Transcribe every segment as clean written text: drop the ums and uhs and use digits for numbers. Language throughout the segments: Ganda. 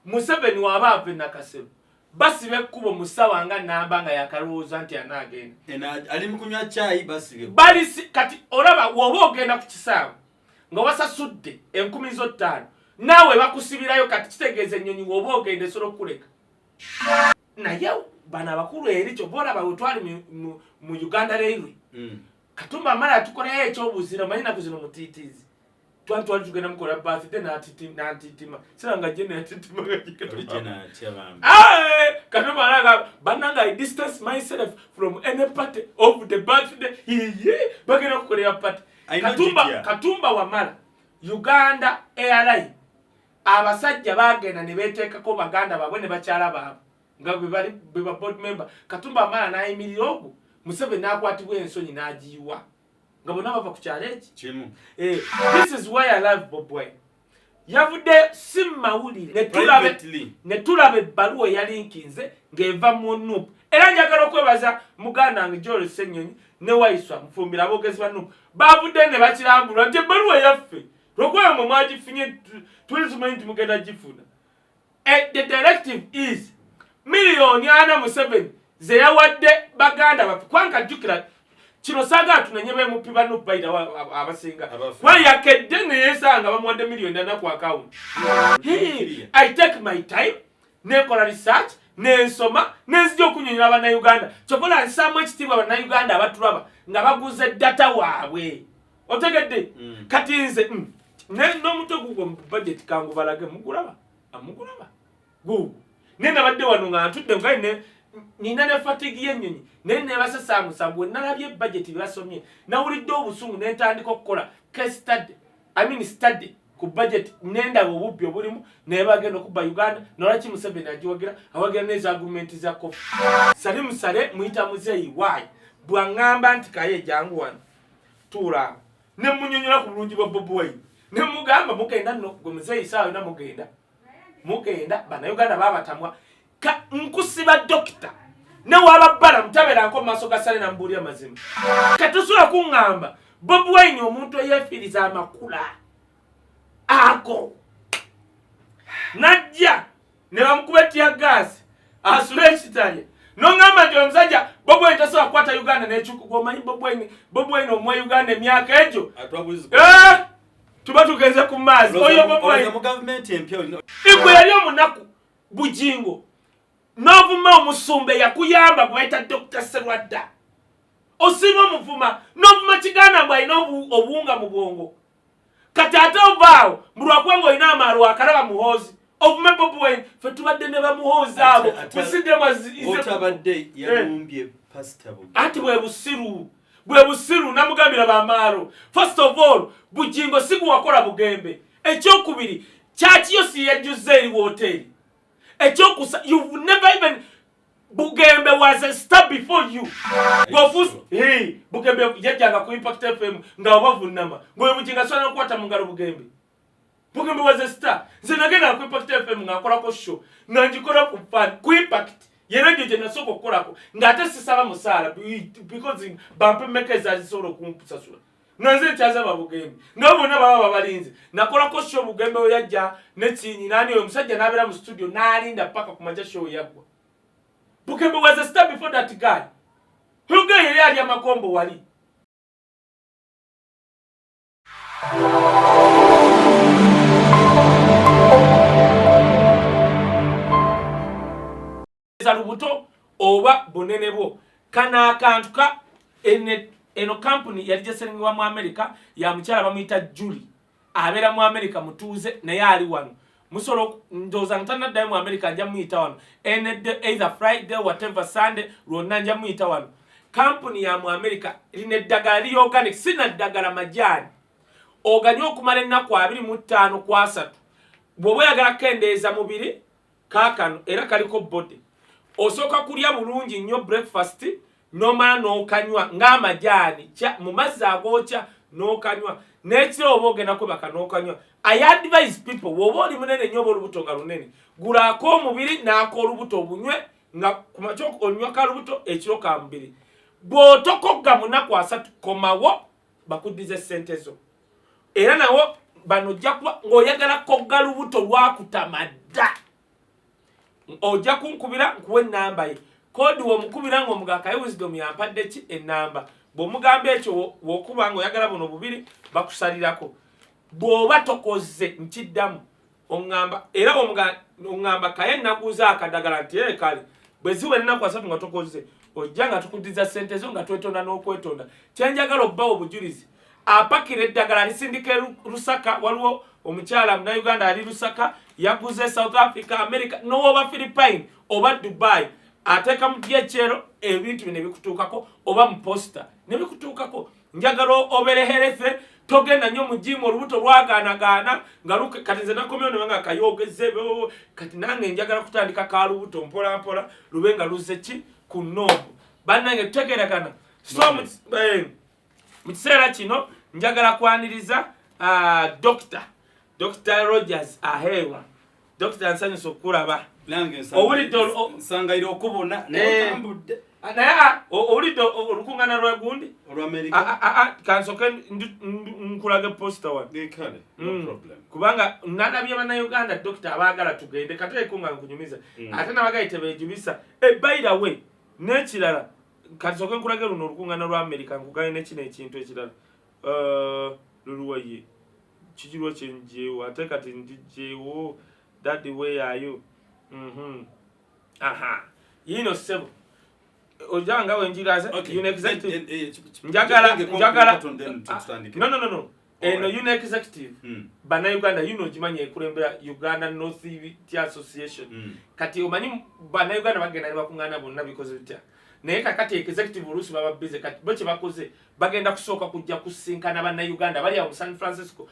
Museveni wabave nakasero basi bekubo musawanga nambanga yakalooza nti anagenda ali mukunywa chai basi bali kati olaba wobo ogenda ku kisaawe nga wasasudde 10,500 nawe bakusibirayo kati kitegeeze ennyonyi wobo ogende solo kuleka naye bana abakulu eri kyo bolaba wetwali mu Uganda Railway Katumba mara atukola ekyobuzira manyi nakuzino mutitizi twali tugenda mukola birthday n'atitima siranga jene atitima Katumba alaga bananga I distance myself from any party of the birthday bagenda kukolera party Katumba wamala Uganda Airline abasajja bagenda ne beteekako baganda babwe ne bakyala baabwe nga bwe ba board member Katumba amala n'ayimirira ogwo Museveni n'akwatibwa ensonyi n'agiyiwa nga bonna bava ku kyalo eki kimu this is why I love BobiWine yavudde si mawulire ne tulaba ebbaluwa eyalinkinze ng'eva mu NUP era njagala okwebaza muganda wange Joel Ssenyonyi ne Waiswa Mufumbira aboogezi ba NUP baavudde ne bakirambulwa nti ebbaluwa yaffe lw'okuba mwe mwagifunye tuli tumanyi nti mugenda gifuna the directive is miliyoni 4 Museveni ze yawadde baganda baffe kwanka jjukira kino saaga tunenye bemupi ba NUP baida abasinga wayakedde ne yesanga bamuwadde miliyoni 4 ku account I take my time nekola research nensoma nenzija okunyonyera abannayuganda kyokola nsaamu ekitiibwa abannayuganda abatulaba nga baguze data waabwe otegedde kati nze n'omutwe gugwo mu budget kangu balage mugulaba gugu nenabadde wano nga ntudde nga nina ne fatigue y'ennyonyi naye nebasasangusangu we nalabye budget byasomye nawulidde obusungu nentandika okukola case study ku budget nendaba obubbi obulimu naye bagenda okubba Uganda nolwaki Museveni agiwagira awagira n'ezo argumenti za kofi sali musale muyita muzeeyi waayi bw'aŋŋamba nti Kaye jangu wano tuula ne munyonyola ku bulungi bwa BobiWine ne mugamba mugenda nno gwe muzeeyi saawa yonna mugenda bannayuganda baabatamwa nkusiba dokita ne wababbala mutabeeranko mu maaso ga sale nambuulira mazima katusobola kuŋŋamba BobiWine omuntu eyefiiriza amakula ako najja ne bamukuba etiyagaasi asula ekitalya noŋŋamba nti omusajja BobiWine tasobola kukwata Uganda n'ekyuka omanyi BobiWine omwa Uganda emyaka egyo tuba tugenze ku maazi oyo BobiWine igwe yali omunaku bujingo n'ovuma omusumbe yakuyamba bwayita Dr. Serwadda osinga omuvuma n'ovuma kiganda mbw alina obuwunga mu bwongo kati ate ovaawo mulwakwenga olina amaalo akalaba muhoozi ovume BobiWine fe tubadde ne bamuhoozi abo ati bwe busiru namugambira bamaalo first of all bujingo si bwakola bugembe ekyokubiri kyakiyo si yajjuza eri wooteri ekyokusa you've never even Bugembe was a step before you Bugembe yajjanga ku Impact FM nga obavunama ngoye bujinga swana okwata mu ngalo Bugembe was a star nze nagenda ku Impact FM nga akolako show nga njikola ku fan ku Impact yerejo je nasoko okukolako nga ate sisaba musaala because bump makers azisobola okumpusasula nanze kyaza babugembe nga bonna baba babalinze nakolako show Bugembe we yajja nekinyi nani oyo musajja nabera mu studio nalinda paka ku manja show yagwa Bugembe was a star before that guy who guy yali amakombo wali zalubuto oba bonene bwo kana akantuka eno company yali jaseringwa mu America ya mukyala bamuyita Julie abera mu America mutuuze naye ali wano musolo ndoza ntanaddayo mu America nja muyita wano either Friday whatever Sunday lwonna nja muyita wano company ya mu America line eddagala li organic sina ddagala majani oganya okumala ennaku 25 ku 3 bw'oba oyagala kendeeza mubiri kaakano era kaliko body osooka kulya bulungi nnyo breakfast nomala n'okanywa ng'amajaani mu mazzi agookya n'okanywa n'ekiro oba ogenda kwebaka n'okanywa I advise people bw'oba oli munene nnyo oba olubuto nga lunene gulaako omubiri n'ak'olubuto obunywe nga ku makya onywa ka lubuto ekiro ka mubiri bw'otokogga mu nnaku 3 komawo bakuddize ssente zo era nawo bano jakwa ngoyagala kogga lubuto lwakutamada ojja kunkubira nkuwe enamba ye kodi womukubira ng'omuga Kaye Wisdom yampadde ki enamba bw'omugamba ekyo wokuba ng'oyagala buno bubiri bakusalirako bw'oba tokoze nkiddamu oŋŋamba era oŋŋamba Kaye naguza akadagala nti kale bwe ziwa ennaku 3 nga tokoze ojja nga tukuddiza ssente zo nga twetonda n'okwetonda kyenjagala obbawo obujulizi apakira eddagala lisindika Lusaka waliwo omukyala Munnayuganda ali Lusaka yaguze South Africa America n'oba Philippine oba Dubai ateeka mu dyekero ebintu bino bikutuukako oba mu posta ne bikutuukako njagala obereherefe togenda nnyo mu jimu olubuto lwagaanagaana nga kati nze nakomyewo ne nga kayogeze kati nange njagala kutandika ka lubuto mpola mpola lube nga luze ki ku noobu bannange tutegeeragana so mu kiseera kino njagala kwaniriza Dr. Rogers aheewa Dr. nsanyusa okulaba nsangayire okubona naye otambudde naye owulidde olukuŋŋaana lwa gundi olw'Amerika kansoke nkulaga posta wa kubanga nalabye bannayuganda Dr. abaagala tugende kateekunga nkunyumiza ate nabagayi tebeejubisa by the way n'ekirala kansoke nkulage luno olukuŋŋaana lwa Amerika nkugaye nekino ekintu ekirala luluwaye kikirwa kyenjeewo ate kati ndijeewo daddy where are you yino sebo ojanga wenjiraze yino executive njagala no eno yino executive bana Uganda yino jimanye ekulembera Uganda North Tea Association kati omanyi bana Uganda bagenda bakungana bonna bikoze bitya naye kakati executive olusi baba busy kati boche bakoze bagenda kusooka kujja kusinkana bana Uganda bali mu San Francisco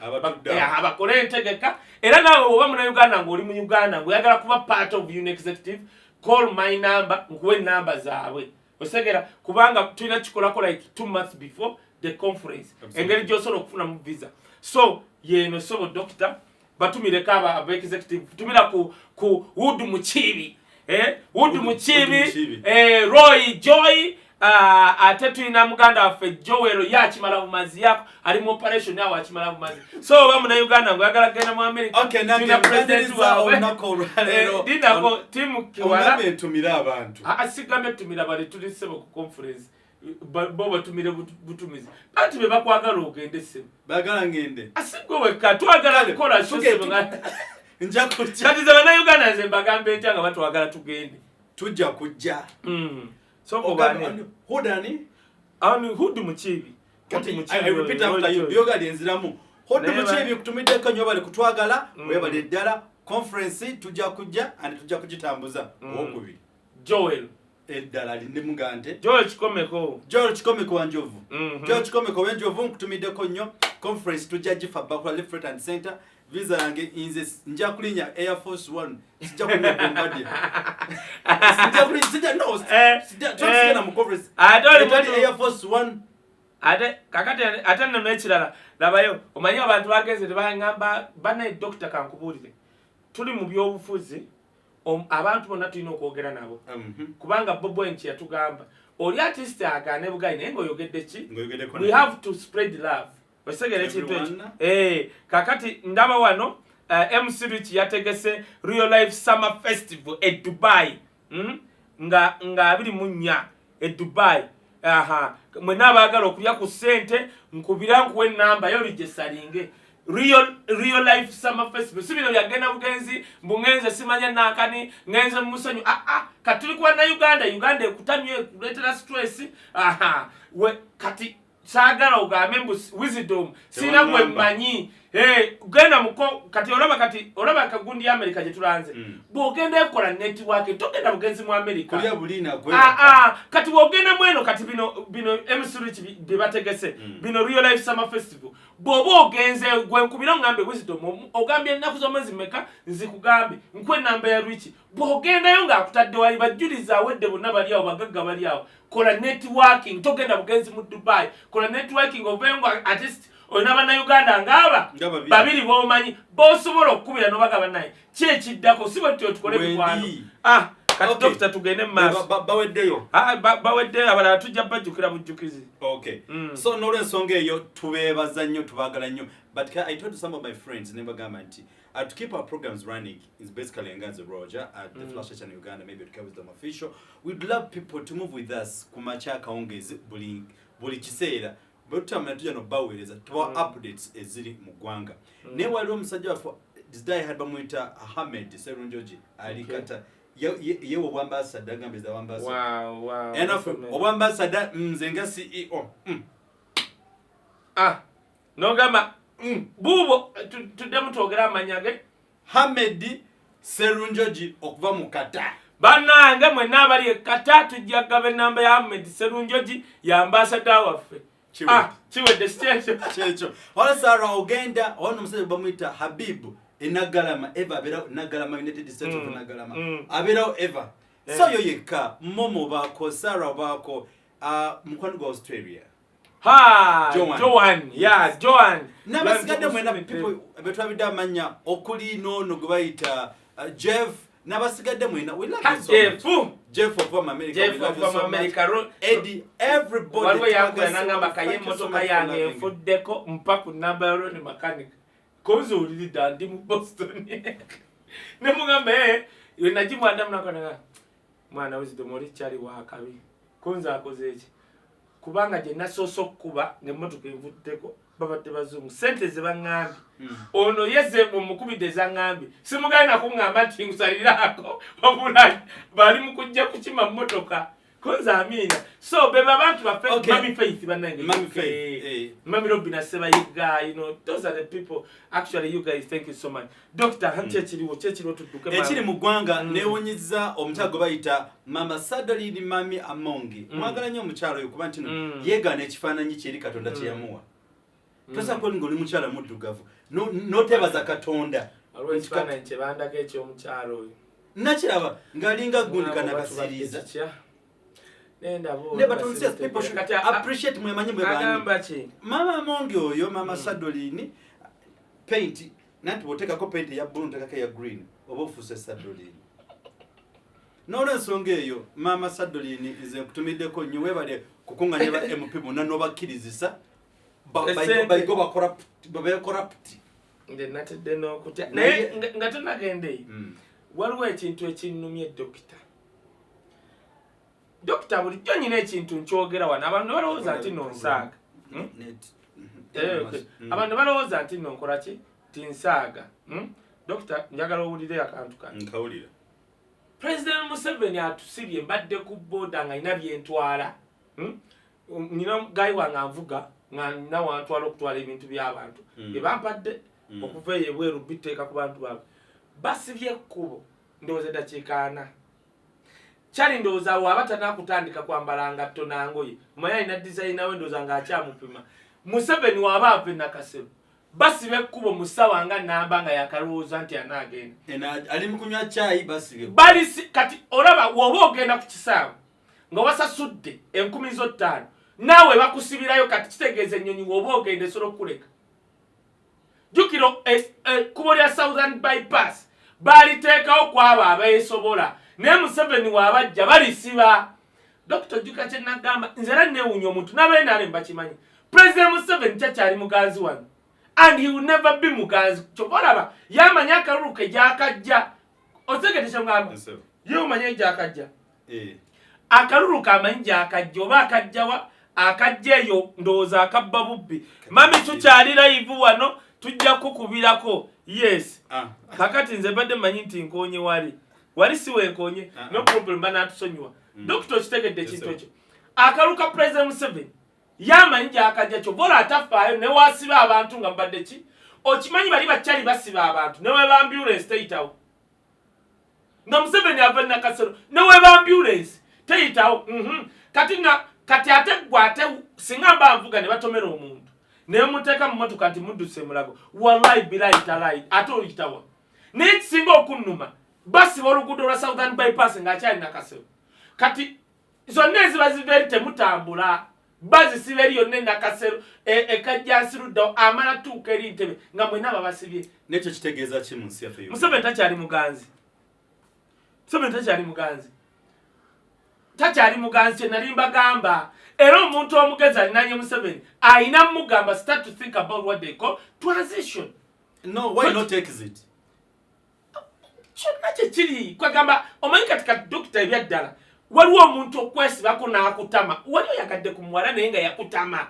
abakole entegeka era nawe oba mu Uganda ng'oli mu Uganda ng'oyagala kuba part of yino executive call my number nkuwe number zaabwe osegera kubanga tulina kikolako like 2 months before the conference engeri gy'osobola okufuna mu visa so yeno sobo doctor batumireko aba executive tumira ku Wood Mukibi Wood Mukibi Roy Joy ate tulina muganda waffe Joel yakimala bumazi yako ali mu operation yawo akimala bumazi so oba muna Uganda ngoyagala genda mu America tulina president wawe dinako timu kiwala tumira abantu asigambe tumira bali tuli sebo ku conference bobo tumire butumizi ati be bakwagala ogende sebo bagala ngende asigo weka twagala kola sebo nja kujja kati zaba Uganda nze bagambe ntanga batu wagala tugende tujja kujja so obane hodani Hood Mukibi kati I repeat after you byoga lyenziramu Hood Mukibi kutumidde kanyo bali kutwagala webale ddala conference tujja kujja and tujja kugitambuza okubiri Joel eddala linde mugante Joel Kikomeko wanjovu Joel Kikomeko wanjovu nkutumiddeko nnyo conference tujja gifa bakula left right and center visa yange inze nja kulinya Air Force 1 sija kulinya Bombardier sija mu conference Air Force 1 ate kakati ate nno ekirala labayo omanyi abantu bagenze tebangamba bana doctor kankubulire tuli mu byobufuzi abantu bonna tulina okwogera nabo kubanga BobiWine yatugamba oli artist agaane bugayi naye ng'oyogedde ki we have to spread love osegera ekintu ekyo kakati ndaba wano MC Rich yategese Real Life Summer Festival e Dubai nga 24 e Dubai mwena abaagala okulya ku ssente nkubira nkuwe enamba yo lijesalinge Real Life Summer Festival sibino byagenda bugenzi mbungenze simanya nakani ngenze musanyu katuli kwa na Uganda ekutamye kuletera stress we kati sagala ogambe wisdom sina mwe manyi genda muko kati olaba kagundi ya America je tulanze bwogenda ekola network togenda bugenzi mu America kulya bulina gwe kati bwogenda mweno kati bino MC Rich bibategese bino Real Life Summer Festival bobo ogenze gwe nkubira ngambe wisdom ogambye ennaku z'omwezi meka nzikugambe nkwe namba ya Rich bwogenda yo nga akutadde wali bajuliza awedde bonna bali awo bagagga bali awo kola networking togenda bugenzi mu Dubai kola networking ovengo artist olina bana Uganda ngaba babiri bomanyi bosobola okubira no bagaba naye kyekiddako sibo tukole bikwano kati dokita tugende maaso baweddeyo baweddeyo abalala tujja bajjukira bujjukizi. Okay. So n'olwensonga eyo tubeebaza nnyo tubaagala nnyo, but I told some of my friends nebagamba nti to keep our programs running is basically Nganze Roger at the Flash Channel in Uganda, maybe to Kaye Wisdom Official. We'd love people to move with us kumacha kaongezi buli kiseera butama tujja no BobiWine tuwa updates eziri mu ggwanga. Ne waliwo omusajja waffe this day had bamwita Ahmed Serunjoji alikata ye obwambassador gambe za wambassador. Wow. Enough obwambassador nze nga CEO. Nogama bubo tudemu twogera amanya ge Ahmed Serunjoji okuva mu Kata. Bannange mwenna abali e Kata tujja gaba namba ya Ahmed Serunjoji ya ambassador waffe. Chiwedde station. Wala Sarah ogenda ono musajja bamwita Habibu enagalama eva abera nagalama United States of nagalama abera eva so yo yeka momo bako Sarah bako mukwano gwa Australia Joan nabasigadde mwena people betwabidde amanya okuli nono gwebayita Jeff nabasigadde mwena we love Jeff of America Eddie everybody walwe yakwena Kaye motoka yange enfuddeko mpaku namba yoro ni mechanic kozo ulili dandi mu Boston ne mugambe najimu adamu nakona mwana Wisdom oli chali wa kabi konza akoze iki kubanga je nasoso kuba ngemotoka envuddeko babate bazungu sente zebangambi ono yeze mukubide zangambi simugana kungamba nti ngusalirako babula bali mukujja kukima motoka konza amina so beba abantu bafe mami faith banange mami faith mami Robina seba yiga those are the people actually you guys thank you so much doctor hanche chiriwo tuduke mama ekiri mugwanga newonyiza omutago bayita mama Sadalini mami Amongi mwagala nnyo omukyalo yo kuba ntino yegana ekifaananyi kyeri Katonda kyeyamuwa tosa ko ngoli mukyala muddugavu notebaza Katonda alwekifana nche bandage ekyo omukyalo oyo nakiraba ngalinga gundikana basiriza but people should appreciate mwemanyi mwebani mama Amongi oyo mama Sadalini paint nanti boteka ko paint ya blue ntaka ya green obofuse Sadalini n'olwensonga eyo mama Sadalini ize kutumiddeko nnyo webale kukunganya ba MP bonna n'obakirizisa bayigo corrupt nde natedde n'okutya naye nga tonagende waliwo ekintu ekinnumye dokita bulijjo nyina ekintu nkyogera wano abantu balowooza nti nonsaaga abantu balowooza nti nonkola ki tinsaaga dokita njagala owulire akantu kano nkawulira President Museveni atusibye mbadde ku boda nga ina byentwala nina gayi wange anvuga nga nina wantwala okutwala ebintu by'abantu ebampadde okuva eyo ebweru biteeka ku bantu baabwe basibye ekkubo ndowooza eddakiika 4 kyali ndowooza waabata nakutandika kwambala ngatto nangoye manya alina designer we ndowooza ng'akyamupima Museveni waaba ava Nakasero basibe ekkubo mu ssaawa nga namba nga yakalowooza nti anaagenda ali mu kunywa caayi basibe kati olaba woba ogenda ku kisaawe nga wasasudde 15,000 naawe bakusibirayo kati kitegeeza ennyonyi woba ogenda esobola okukuleka jjukiro ekkubo lya Southern Bypass baliteekawo kwabo abeesobola naye Museveni waabajja balisiba Dr. Juka kye nagamba nze era neewuunya omuntu n'abenaale mbakimanyi President Museveni kyakyali muganzi wano and he will never be muganzi kyobalaba yamanya akalulu ke gyakajja otegedde kyengamba ye omanye gyakajja akalulu kamanyi gyakajja oba akajjawa akajja eyo ndowooza akabba bubbi mami tukyali live wano tujja kukubirako yes kakati nze badde manyi nti nkonye wali siwe nkonye no problem banatusonyiwa dokito kitegedde ekintu ekyo akaluka President Museveni yamanyi gyakajja kyobola atafaayo ne wasiba abantu nga mbadde ki okimanyi bali bakyali basiba abantu ne weba ambulance teyitawo nga Museveni ava Nakasero ne weba ambulance teyitawo kati ate gwate singa mba nvuga ne batomera omuntu ne muteeka mu motoka nti mudduse mulago wallahi bilahi talahi ate oyitawa naye kisinga okunnuma basiba oluguudo lwa Southern Bypass ng'akyali Nakasero kati zonna eziba zibeeri temutambula bazisiba eri yonna Nakasero ekajjansiruddao amala tuuka eri Ntebe nga mwenna babasibye nekyo kitegeeza ki mu nsi yaffe Museveni takyali muganzi Museveni takyali muganzi. Takyali muganzi nalimba gamba. Era omuntu omugezi alinanye Museveni ayina mugamba start to think about what they call transition. No, why not exit? Kyonna kiri kwagamba omanyi katika dokita ebyaddala waliwo omuntu okwesibako n'akutama wali oyagadde ku muwala naye nga yakutama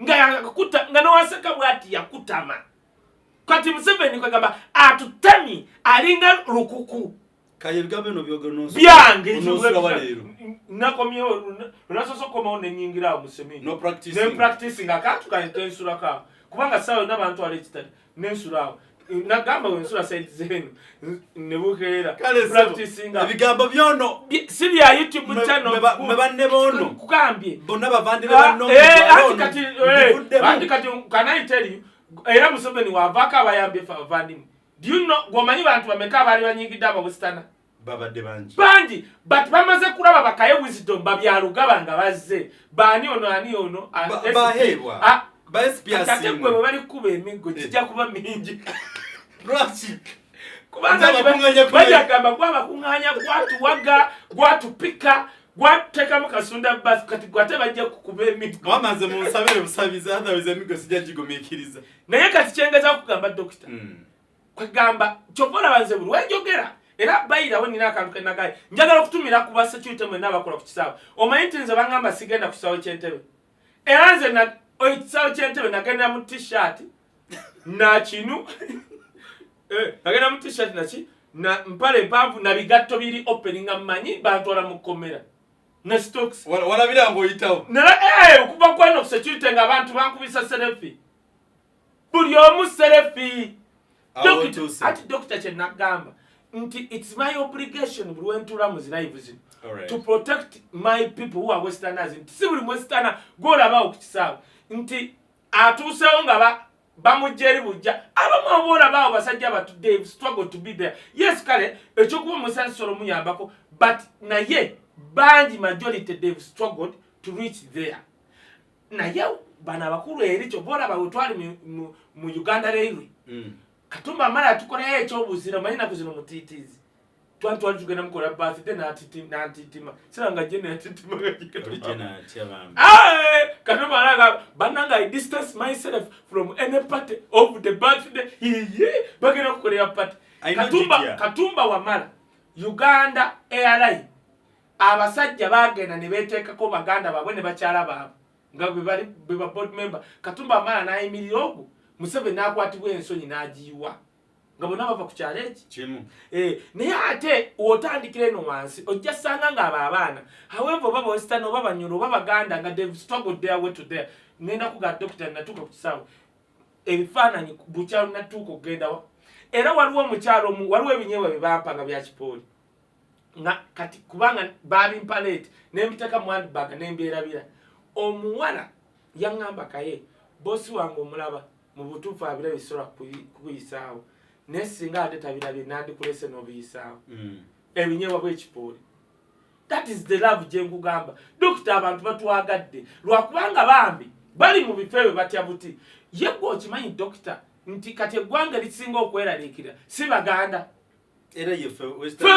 nga nowaseka bwati yakutama kati Museveni kwagamba atutami alinga lukuku Kaye bigambo bino byogeno byange nakomyewo nasosokomawo nenyingirawo Museveni no practice ne practicing akantu kantensula ka kubanga sawa n'abantu alekitali nensulawo nagamba wensula side zenu nebukeera practicing bigambo byono si bya YouTube channel mebanne bono kugambye bonna bavandi bebanno ati kati can I tell you era Museveni wavaka abayambye vandimu. Do you know gomanyi bantu bameka bali banyigidde abawestana babadde banji but bamaze kulaba bakaye wisdom babyalugaba nga bazze bani ono bahebwa ba SPS ate gwe bali kuba emigo kijja kuba mingi Rasi kubanga bajagamba gwabakunganya gwatuwaga gwatupika gwateka mu kasunda bus kati gwate bajja kukuba emigo wamaze mu nsabire busabiza otherwise emigo sijja jigomekiriza naye kati kyengeza kugamba dokita kwagamba chopola banze buli wenjogera era bayirawo nina akantu kenagaye njagala okutumira ku basecurity mwe n'abakola ku kisawo omanyi nti nze bangamba sigenda ku kisawo ky'entebe era nze na ekisawo ky'entebe nagenda mu t-shirt na kinu nagenda mu t-shirt naki na mpale mpanvu na bigatto biri opening nga mmanyi bantwala mu kkomera na stocks walabira ng'oyitawo okuva kwano ku security ng'abantu bankubisa selfie buli omu selfie ati dokita kyenagamba nti it's my obligation buli wentula mu zilive zino to protect my people who are westerners nti si buli westerners gwolabawo ku kisaawe nti atuusewo nga bamujja eri bujja abamu aboolabawo basajja batudde they've struggled to be there yes kale ekyokuba omusansolo muyambako but naye bangi majority they've struggled to reach there naye bano abakulu eri kyoboolaba wetwali mu Uganda Railway Katumba mara tukola ekyobuzira manyi naku zino mutitizi twali tugenda mukola birthday n'atitima siranga jene atitima original chabamba Katumba mara bananga I distance myself from any part of the birthday bagenda kukola party Katumba wamala Uganda Airline abasajja bagenda ne betekako baganda babwe ne bakyala baabo nga bwe bali board member Katumba mara nayimirira ogwo Museveni nakwatibwa ensonyi n'agiyiwa nga bonna bava ku kyalo eki kimu naye ate wotandikira eno wansi ojja ssanga ng'abo abaana however oba bawestern oba banyolo oba baganda nga they've struggled their way to there ngenda kuga dokita natuuka ku kisaawe ebifaananyi bukyalo natuuka okugendawa era waliwo omukyalo waliwo ebinyeebwa bye bampa nga bya kipooli nga kati kubanga babimpa leeti nembiteeka mu handbag nembyerabira omuwala yaŋŋamba Kaye bosi wange omulaba mu butuufu abirabe bisobola kubiyisaawo naye singa ate tabirabye nandikulese n'obiyisaawo ebinyeebwa bw'ekipooli that is the love gye nkugamba dokita abantu batwagadde lwakubanga bambi bali mu bifo ebyo batya buti ye gwe okimanyi dokita nti kati eggwanga lisinga okweraliikira si baganda era yefe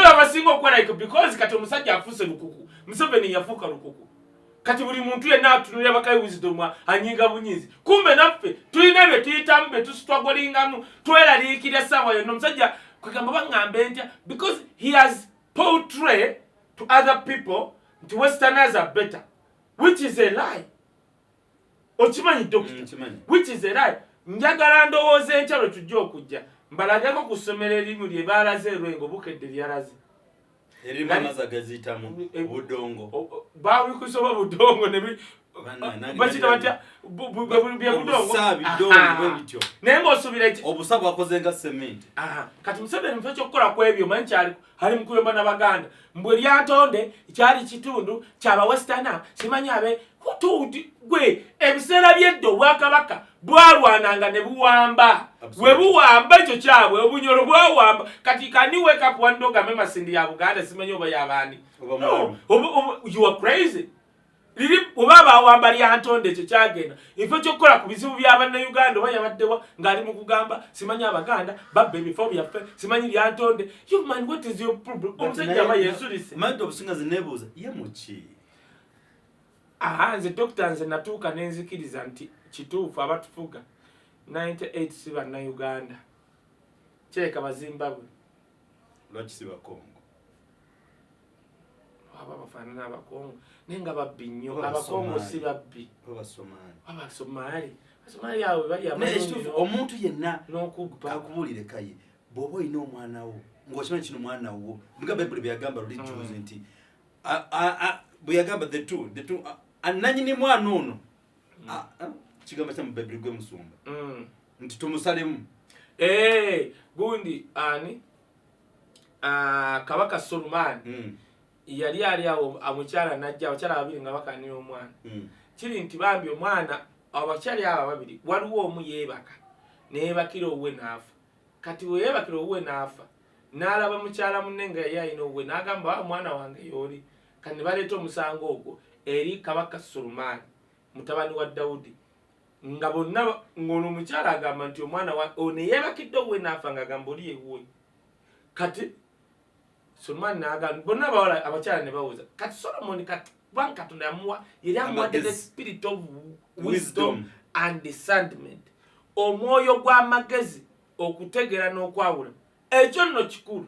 abasinga okweraliikira because kati omusajja afuuse lukuku Museveni yafuuka lukuku kati buli muntu yenna atunulira bakayi wisdom anyinga bunyizi kumbe naffe tulina bye tuyitamu bye tusitwagolingamu tweraliikira essaawa yonna omusajja kwegamba baŋŋambe ntya because he has portray to other people nti westerners are better which is a lie okimanyi dokita which is a lie njagala ndowooza enkya lwe tujja okujja mbalageko ku ssomero erimu lye baalaze erwengo bukedde lyalaze erimu amazi agaziyitamu budongo bawikusoba budongo bakita batya bye budongo naye ng'osuubira eki obusa bwakoze nga sementi kati Museveni mufo ekyokukola ku ebyo manyi kyali ali mu kuyomba n'abaganda mbwe lyantonde kyali kitundu ky'abawestana simanyi abe kutuudi gwe ebiseera by'edda obwakabaka bwalwananga ne buwamba bwe buwamba ekyo kyabwe obunyolo bwawamba kati can you wake up one dog amema sindi ya Buganda simanyi oba yabaani you are crazy liri obaba awambali antonde ekyo kyagenda ifo kyokukola ku bizibu by'abannayuganda oba yabaddewa ng'ali mu kugamba simanyi abaganda babba ebifo byaffe simanyi lyantonde. You man, what is your problem? Omusajja aba yesulise manyi obusinga zineebuuza ye muki nze dokita nze natuuka nenzikiriza nti kituufu abatufuga 98 si bannayuganda kireka bazimbabwe lwaki si bakongo aba bafaanana abakongo naye nga babbi nnyo abakongo si babbi abasomaali abasomaali awo bali omuntu yenna n'okubba akubuulire Kaye bw'oba olina omwana wo ng'okimanyi kino mwana wo nga Bayibuli bwe yagamba luli juzi nti bwe yagamba the two nanyini mwana ono kigambo kya mu Bayibuli gwe musumba nti tumusalemu gundi ani kabaka Solomoni yali ali awo amukyala najja abakyala babiri nga bakanira omwana kiri nti bambi omwana abakyali abo babiri waliwo omu yeebaka neebakira owuwe n'afa kati we yeebakira owuwe n'afa n'alaba mukyala munne nga yali alina owuwe n'agamba mwana wange yooli kati ne baleeta omusango ogwo eri kabaka Solomoni mutabani wa Dawudi nga bonna ng'ono omukyala agamba nti omwana ono yeebakidde owuwe n'afa ng'agamba oli ewuwe kati Solomoni n'agamba bonna abawala abakyala ne bawuza kati Solomoni kati kubanga Katonda yamuwa yali amuwadde the spirit of wisdom and discernment omwoyo gw'amagezi okutegeera n'okwawula ekyo nno kikulu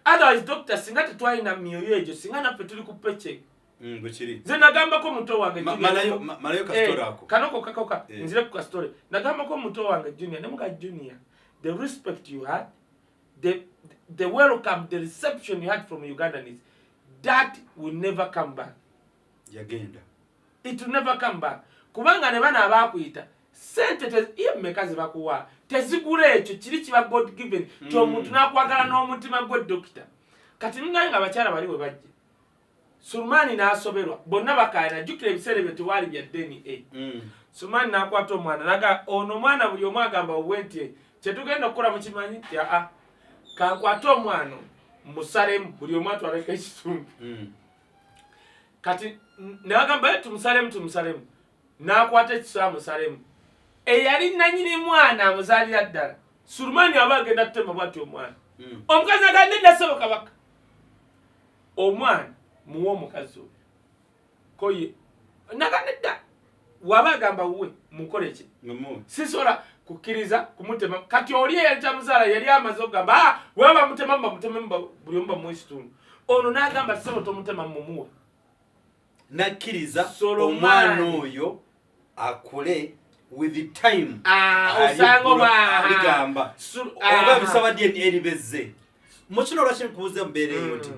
otherwise doctor singa tetwalina myoyo egyo singa naffe tuli ku peke nze nagambako muto wange kanoko kakoka nzire ku kasitore nagambako muto wange Junior ne muga Junior the respect you had the welcome, the reception you had from Ugandans, that will never come back. Yagenda. It will never come back. Kubanga ne bana abakuita sente ye mekazi bakuwa tezigure ekyo kiri kiba God given to omuntu nakwagala n'omutima gwe dokita kati nga abakyala bali we bajje Solomoni n'asoberwa bonna bakaana jukira ebiseera bye tewali bya deni Solomoni n'akwata omwana naga ono mwana buli omu agamba obwenti kyetugenda okukola mu kimanyi nti kankwata omwana musalemu buli omu atwaleko ekitundu kati n'agamba tumusalemu n'akwata ekisa musalemu eyali nanyini mwana amuzaalira ddala Solomoni aba agenda tutema bwati omwana omukazi agande ndasaba kabaka omwana muwe omukazi oyo koye naganedda waba agamba wuwe mukole ki sisobola kukkiriza kumutema kati oli yali tamuzaala yali amaze okugamba weba mutema buli omu bamuwekitundu ono n'agamba tisebo tomutema mumuwe nakkiriza omwana oyo akule with the time osanga oba bisaba DNA bezze mukino lwaki nkubuze mbeere eyo nti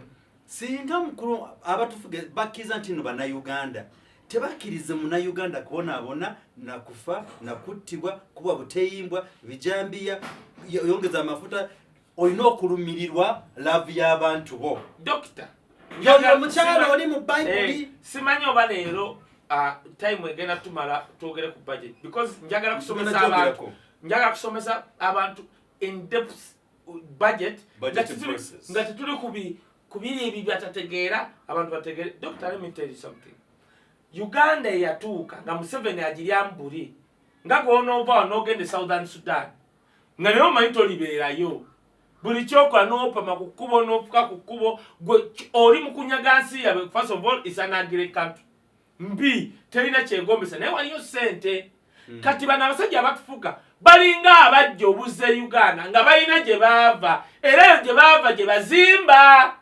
singa mukulu abatufuge bakkiriza nti no bannayuganda tebakkirize munnayuganda kubonaabona nakufa nakuttibwa kuba buteyimbwa bijambiya yongeza amafuta olina okulumirirwa laavu y'abantu bo dokita omukyala oli mu Bayibuli simanyi oba leero time egenda tumala twogere ku budget because njagala kusomesa abantu in depth budget nga tetuli kubiri ebyo byatategeera abantu bategeere. Doctor, let me tell you something. Uganda yatuuka nga Museveni agiryambuli nga gwonoova n'ogende Southern Sudan nga naye omanyi tolibeerayo buli kyokola n'opama ku kkubo n'ofuka ku kkubo oli mu kunyaga nsi yabe. First of all, it's an agri country mbi terina kyegombesa naye waliyo sente kati bano abasajja abatufuga balinga abajja obuzza Uganda nga balina gye baava era eyo gye baava gye bazimba.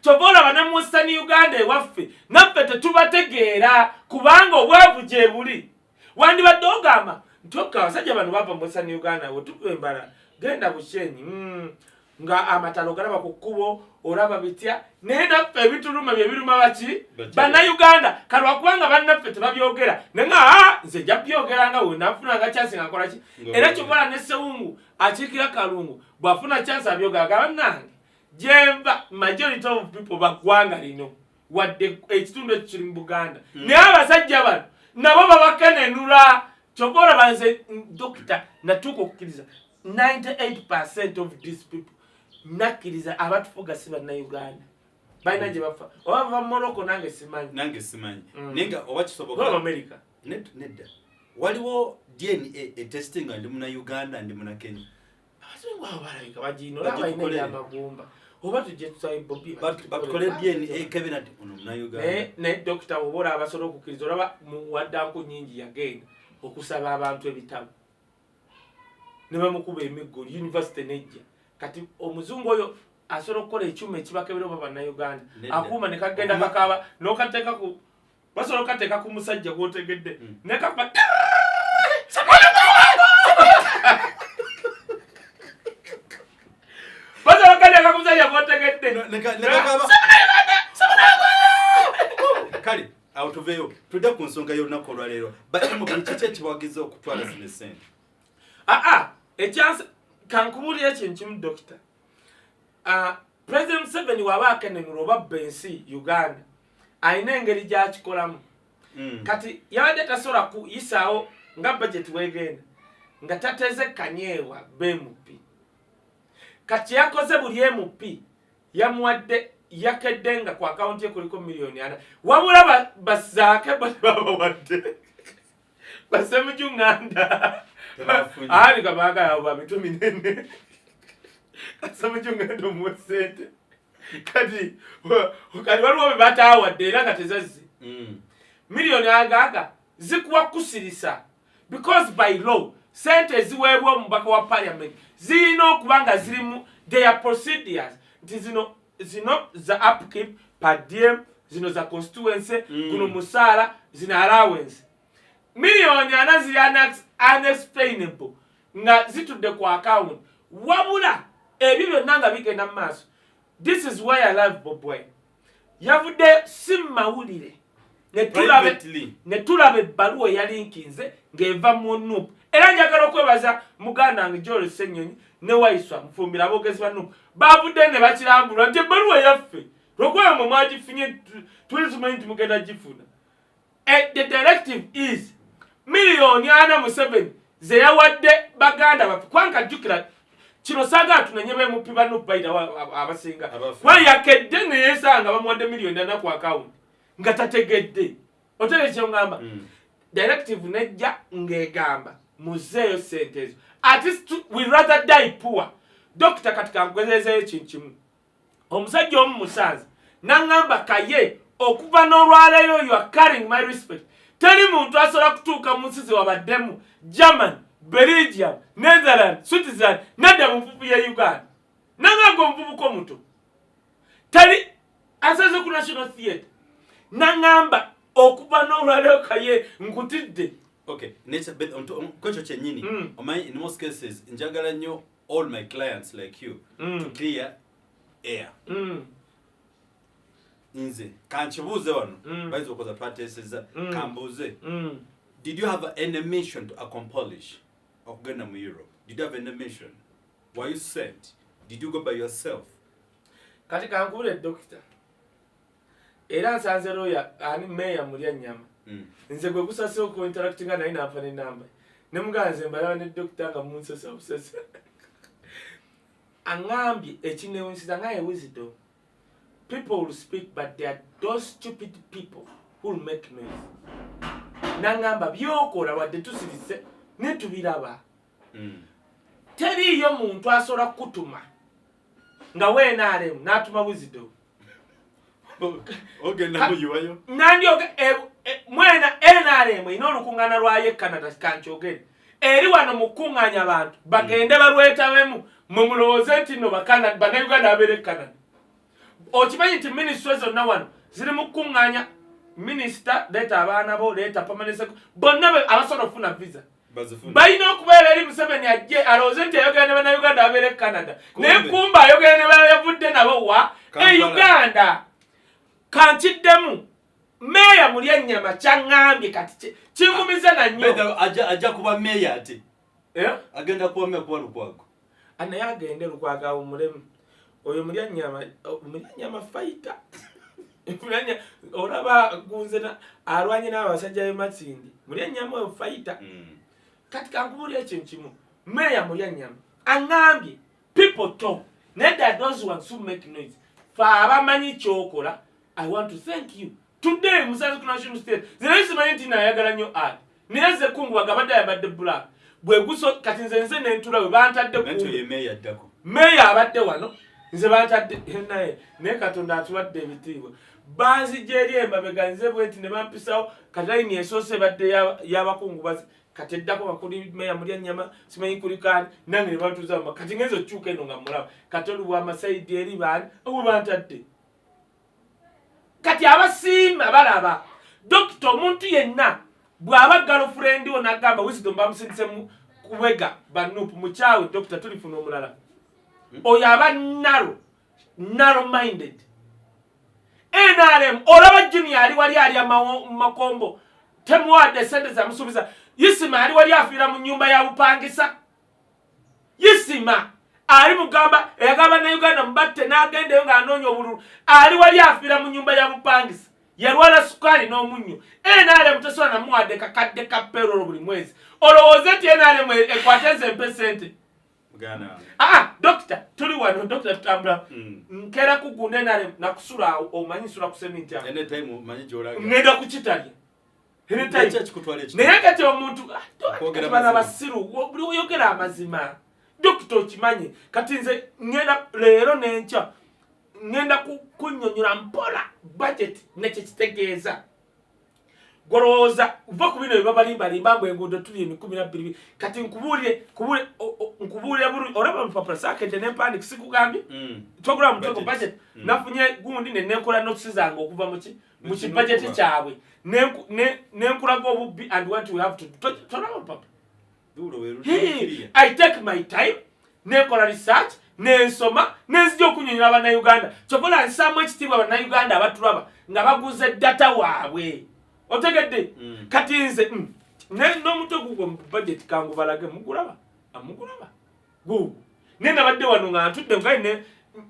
Kyova bana mu Western Uganda ewaffe naffe tetubategeera kubanga obwavu gye buli wandibadde ogamba nti abasajja bano bava mu Western Uganda wetukwembala genda Bushenyi nga amatalo galaba ku kkubo olaba bitya naye naffe ebituluma bye biruma baki bannayuganda kalwakubanga bannaffe tebabyogera nenga nze nja byogera nga we nafunanga chance ngakola ki era kyobola ne Sewungu akiikira Kalungu bwafuna chance abyogera bannange jemba majority of people bakwanga lino wadde ekitundu ekiri mu Buganda naye abasajja bano nabo babakenenula kyobola banze dokita natuuka okukkiriza 98% of these people nakkiriza abatufuga si bannayuganda baina je bafa ova Morocco nange simanyi nenga owakisoboka America nedda waliwo DNA testing ndi muna Uganda ndi muna Kenya abasinga abalabika bagino labaina ya magumba oba tujje tusaye Bobby batukole DNA cabinet ono muna Uganda ne doctor obola abasolo okukiriza olaba waddanku nyingi yagenda okusaba abantu ebitabo ne bamukuba emiggo university nejja kati omuzungu oyo asobola okukola ekyuma ekibakebera oba bannayuganda akuuma ne kagenda kakaba n'okateeka ku basobola okateeka ku musajja gw'otegedde ne kakuba basobola okateeka ku musajja gw'otegedde ne kakaba kale awo tuveeyo tudde ku nsonga y'olunaku olwaleero bamu kiki ekibawagiza okutwala zino essente ekyansi kankubulira ekintu kimu dokita President Museveni waba akenenera oba bensi Uganda ayina engeri gyakikolamu kati yabadde tasobola kuyisaawo nga budget wegenda nga tateze kanyeewa BMP kati yakoze buli MP yamuwadde yakedde nga ku akaunti ye kuliko miliyoni 4 wabula basaake babawadde basemujunganda ali kabaga yaba mitumi nene asamujunganda omuwesente kati waliwo batawadde era nga tezazzi miliyoni agaga zikuwa kusirisa because by law sente eziweebwa omubaka wa parliament zirina okuba nga zirimu their procedures nti zino za upkeep per diem zino za constituency guno musaala zino allowance miliyoni 4 ziri unexplainable nga zitudde ku account wabula ebyo byonna nga bigenda mu maaso. This is why I love BobiWine. Yavudde si mawulire ne tulaba ebbaluwa eyalinkinze ng'eva mu NUP era njagala okwebaza muganda wange Joel Ssenyonyi ne Waiswa Mufumbira aboogezi ba NUP baavudde ne bakirambulwa nti ebbaluwa yaffe lwokuba mwe mwagifunye tuli tumanyi nti mugenda gifuna. The directive is miliyoni 47 ze yawadde baganda baffe kubanga jjukira kino saagala tunenye BMP ba NUP bayita abasinga kuba yakedde ne yeesanga bamuwadde miliyoni 4 ku akawunti nga tategedde otegedde kyongamba directive nejja ng'egamba muzeeyo sente ezo at least we rather die poor. Dokita kati kankwezeezeeyo ekintu kimu omusajja omu musanze n'aŋŋamba Kaye okuva n'olwaleero you are carrying my respect teri muntu asobola kutuuka mu nsi ze wabaddemu German, Belgium, Netherlands, Switzerland nadda mu nvubu ya Uganda n'aŋŋaga omuvubuka omuto teri asaze ku National Theatre n'aŋŋamba okuva n'olwaleero Kaye nkutidde. Okay, kwecho kyennyini omanyi in most cases njagala nnyo all my clients like you to clear air. Nze kanchibuze wano baizo koza practices kambuze did you have any mission to accomplish okugenda mu Europe? Did you have any mission? Were you sent? Did you go by yourself? Kati kankubule dokita era nsanze lawyer ani meya mulya nyama nze gwe gusase oku interactinga naye nafa ne namba ne muganze mbala ne dokita nga munsesa obusesa angambye ekinewunsiza ngaye wisdom. People will speak, but they are those stupid people who will make noise. Nangamba byokola wadde tusirise ne tubiraba. Teriyo muntu asobola kutuma nga we NRM n'atuma wisdom. Ogenda muyiwayo. Nandyoga mwena NRM ino olukuŋŋaana lwayo Canada kankyogere. Eri wano mukuŋŋaanya abantu bagende balwetabemu mumulowooze nti no Bakanada Bannayuganda abeere Canada. Okimanyi nti ministry zonna wano ziri mu kuŋŋaanya minister leeta abaana bo leeta permanent bonna abasobola okufuna visa balina okubeera eri Museveni ajje alowooze nti ayogera ne Bannayuganda abeere Canada naye kumba ayogera ne bayavudde nabo wa Uganda. Kankiddemu meeya mulya ennyama kyaŋŋambye kati kingumiza na nnyo ajja kuba meeya ate agenda kuba meeya kuba Lukwago naye agende Lukwago awo mulemu oyo mulya nyama fighter olaba gunze alwanye n'abasajja b'Emasindi mulya nyama oyo fighter. Kati kankubulira ekintu kimu meeya mulya nyama aŋŋambye people talk naye those ones who make noise fa abamanyi kyokola. I want to thank you today musaza ku national state zinaisi manti na yagala nnyo art niyeze kungu bagabadde yabadde black bwe guso kati nze n'entula we bantadde ku nanto ye meya ddako meya abadde wano nze bantadde naye ne Katonda atuwadde ebitiibwa bazi jeri embabega nze bwenti ne bampisawo kataini esoose badde y'abakungu bazi kati eddako bakuli meya mulya nnyama simanyi kuli kaani nange ne bantuuza kati ngenza okyuka eno nga mulaba kati oluwa amasaidi eri baani obwe bantadde kati abasiima balaba dokita omuntu yenna bw'aba girlfriend wo n'agamba wisdom bamusindise mu kubega banupu mukyawe dokita tulifuna omulala oyo aba narrow minded. NRM olaba junior ali wali ali makombo temuwadde sente za musubiza yisima ali wali afira mu nyumba ya bupangisa yisima ali mugamba eyagamba na Uganda mbatte n'agendeyo ng'anoonya obululu ali wali afira mu nyumba ya bupangisa yalwala sukali n'omunyu NRM tesobola namuwadde kakadde ka payroll buli mwezi olowooza nti NRM ekwateze empesente doctor tuli wano doctor tutambula nkera kugunda NRM nakusula omanyi sula ku cement ya anytime manyi jolaga ngenda kukitalya naye kati omuntu bana basiru buli oyogera amazima dokita okimanyi kati nze ngenda leero n'enkya ngenda kunnyonnyola mpola budget nekyo kitegeeza golowooza uva ku bino byebabalimbalimba mbu enguudo tuli 12 kati nkubuulire bulungi olaba lupapula saakedde n'empandiika sikugambye twagula mutego budget nafunye gundi nenenkola notisi zange okuva mu kibajeti kyabwe nenkulaga obubbi and what we have to do tolaba lupapula. I take my time nekola research nensoma nenzija okunnyonnyola abannayuganda kyokola nsaamu ekitiibwa abannayuganda abatulaba nga baguze data waabwe otegedde kati nze n'omuto gugwo mu budget kangu balage mugulaba gugu nenabadde wano nga ntudde ngai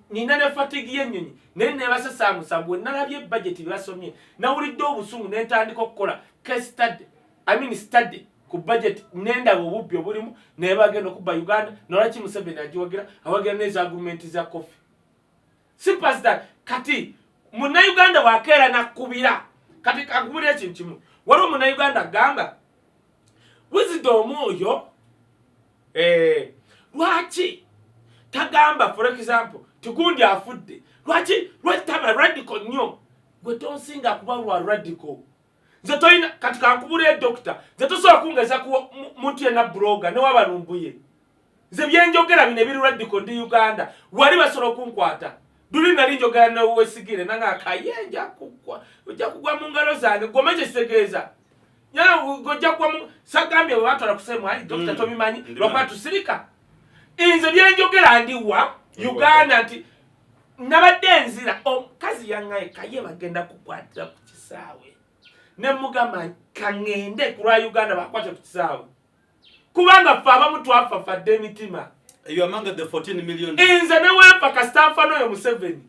nina ne fatigue y'ennyonyi naye nebasasaamusamu nalabye budget byasomye nawulidde obusungu nentandika okukola case study ku budget nendaba obubbi obulimu naye bagenda okubba Uganda nolwaki Museveni agiwagira awagira n'ezo argument za coffee simple as that. Kati munnayuganda wakeera nakubira kati kakubira ekintu kimu waliwo munnayuganda agamba wisdom oyo lwaki tagamba for example tigundi afudde lwaki taba radical nnyo gwe tonsinga kuba lwa radical nze toyina kati kankubulira doctor nze tosobola kungeza ku muntu yenna blogger ne wabalumbuye nze byenjogera bino ebiri radical ndi Uganda wali basobola okunkwata duli nali njogera newesigire nanga Kaye ojja kugwa mu ngalo zange gome kyetegeeza ojja kugwa mu sagambye bwe batwala kusemu ayi doctor tobimanyi lwakuba tusirika nze byenjogera ndiwa Uganda nti nabadde nzira omukazi yangaye Kaye bagenda kukwatira ku kisaawe nemugamba kangende ku lwa Uganda bakwate ku kisaawe kubanga ffe abamu twafafadde emitima. You among the 14 million. Inze ne wepa Kastafano yo Museveni.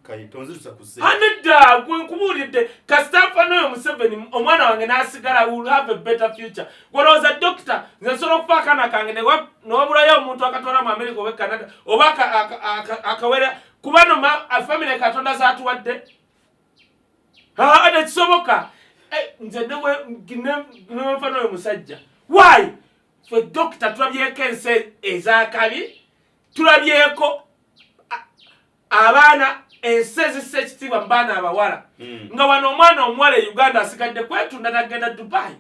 Kaye tonzirusa kuse. Aneda kubulidde Kastafano yo Museveni omwana wange nasigala will have a better future. Goloza doctor nze solo kufaka na kange ne wabula yo omuntu akatwala mu America oba Canada oba akawera kubano family Katonda zaatuwadde. Ade kisoboka. Nze ne mfano yo musajja. Why? For doctor tulabyeko ense ezakabi tulabyeko abaana ense zisekitiibwa mu baana abawala nga wano omwana omuwala e Uganda asigadde kwetunda nagenda Dubai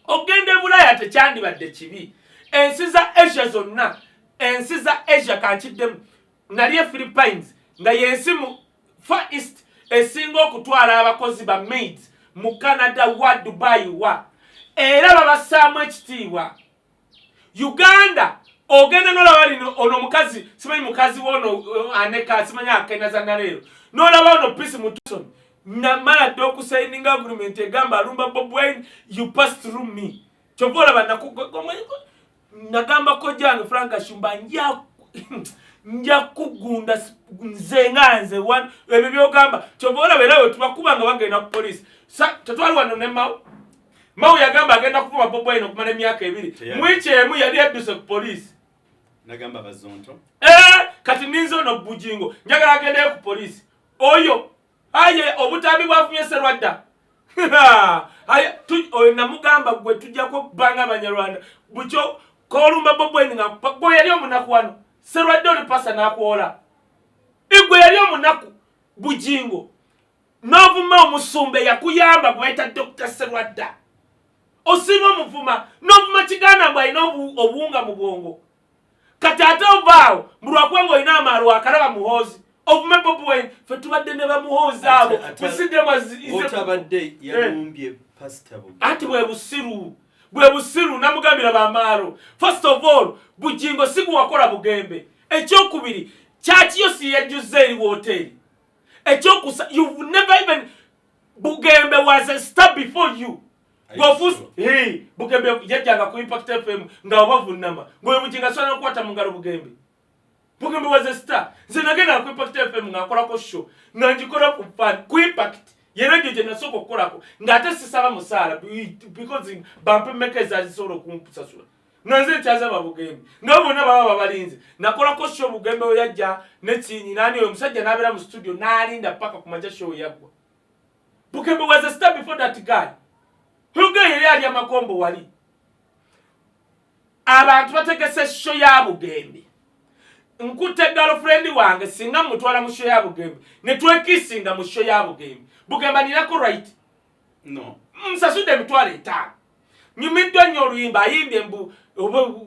ogende Bulaya tekyandibadde kibi ensi za Asia zonna ensi za Asia kankiddemu nali e Philippines nga yensi mu Far East esinga okutwala abakozi ba maids mu Canada wa Dubai wa era babasaamu ekitiibwa. Uganda ogenda nolaba lino ono mukazi simanyi mukazi wono aneka simanyi akenaza naleero nolaba ono Peace Mutuson namala dde okusaininga agreement egamba alumba BobiWine you pass through me kyovola nagamba ko jange Frank Shumba nja kugunda nze nga nze ebyo byogamba kyovola berawe tubakubanga bagenda ku police tetwali wano ne Mau yagamba agenda kufuba BobiWine okumala emyaka 2 mwiche emu yali edduse ku police nagamba bazonto kati ninzo no bujingo njagala agende ku police oyo aye obutambi bwafumye Serwadda aye oyo namugamba gwe tujja ko banga abanyarwanda bucho kolumba BobiWine nga gwe yali omunaku wano Serwadda oli pasa nakwola igwe yali omunaku bujingo novuma omusumbe yakuyamba gwaita Dr. Serwadda osima omuvuma novuma kiganda mbwa ina obuwunga mu bwongo kati ate ovaawo mulwakwenga olina amaalo akalaba muhoozi ovume BobiWine fe tubadde ne bamuhoozi abo otabadde yalumbye pastor ati bwe busiru namugambira bamaalo. First of all bujingo sikuwakola bugembe ekyokubiri kyakiyo si yajjuze eri woteri ekyokusa you've never even bugembe was a star before you gofus bugembe yajjanga ku Impact FM nga obavunama ngoye bujinga sona kwata mungalo bugembe was a star zinagenda ku Impact FM nga akolako show nga njikola ku Impact yerejo je nasoko kolako nga ate sisaba musala because bump makers are solo kumpusasula nanze kyaza babugembe ngabona baba balinze nakolako show bugembe yajja nekinyi nani oyo musajja nabera mu studio nalinda paka kumaja show yagwa bugembe was a star before that guy huge yali amakombo wali abantu bategese show ya bugembe nkute girlfriend wange singa mutwala mu show ya bugembe netwekisinga mu show ya bugembe bugemba ninako right no msasude mitwale ta nyumidwa nyoruimba yimbye mbu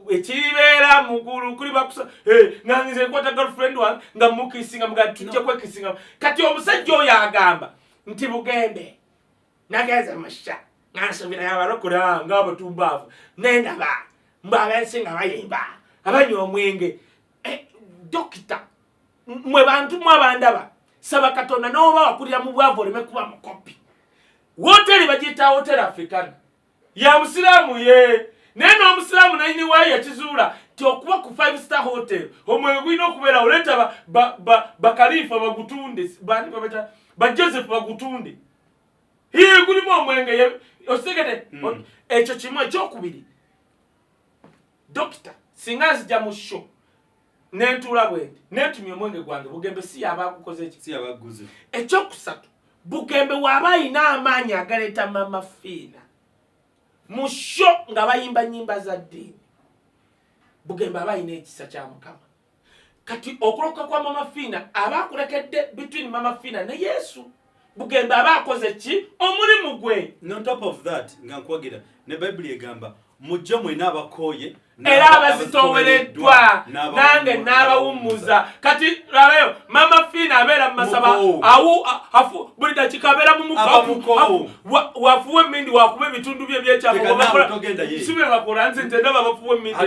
ekiribera muguru kuri bakusa nangize kwata girlfriend wange nga mukisinga mga tujje kwekisinga kati omusajja oyo agamba nti bugembe nageza masha ngasubira yabarokura ngabo tumbavu nenda ba mbabensinga bayimba abanyo omwenge dokita mwe bantu mwabandaba saba katonda noba wakulira mu bwavu oleme kuba mukopi woteri bagita hotel african ya musilamu ye neno omusilamu nayini wayi yakizula ti okuba ku 5-star hotel omwe gwino okubera oleta bakalifa bagutunde bani babeta ba Joseph bagutunde hiye kulimo omwenge osegede ekyo kimwe ekyokubiri dokita singazi ja mu show nentula bwende netumye omwenge gwange bugembe si yabakukoze iki si yabaguze ekyokusatu bugembe wabayina amaanyi agaleta mama fina mu show nga bayimba nyimba za dini bugembe abayina ekisa kya Mukama kati okuloka kwa mama fina abakulekedde between mama fina ne Yesu bugembe abakoze ki omulimu gwe. On top of that nga nkwagira ne Bible egamba mujja mwena abakoye era abazitowereddwa nange n'abawummuza kati laleyo mama fina abeera masaba afu buli dakika abeera mu mukafu wafuwe mindi wakuba ebitundu bye byekyamusibe bakola nze nte ndaba bafuwe mindi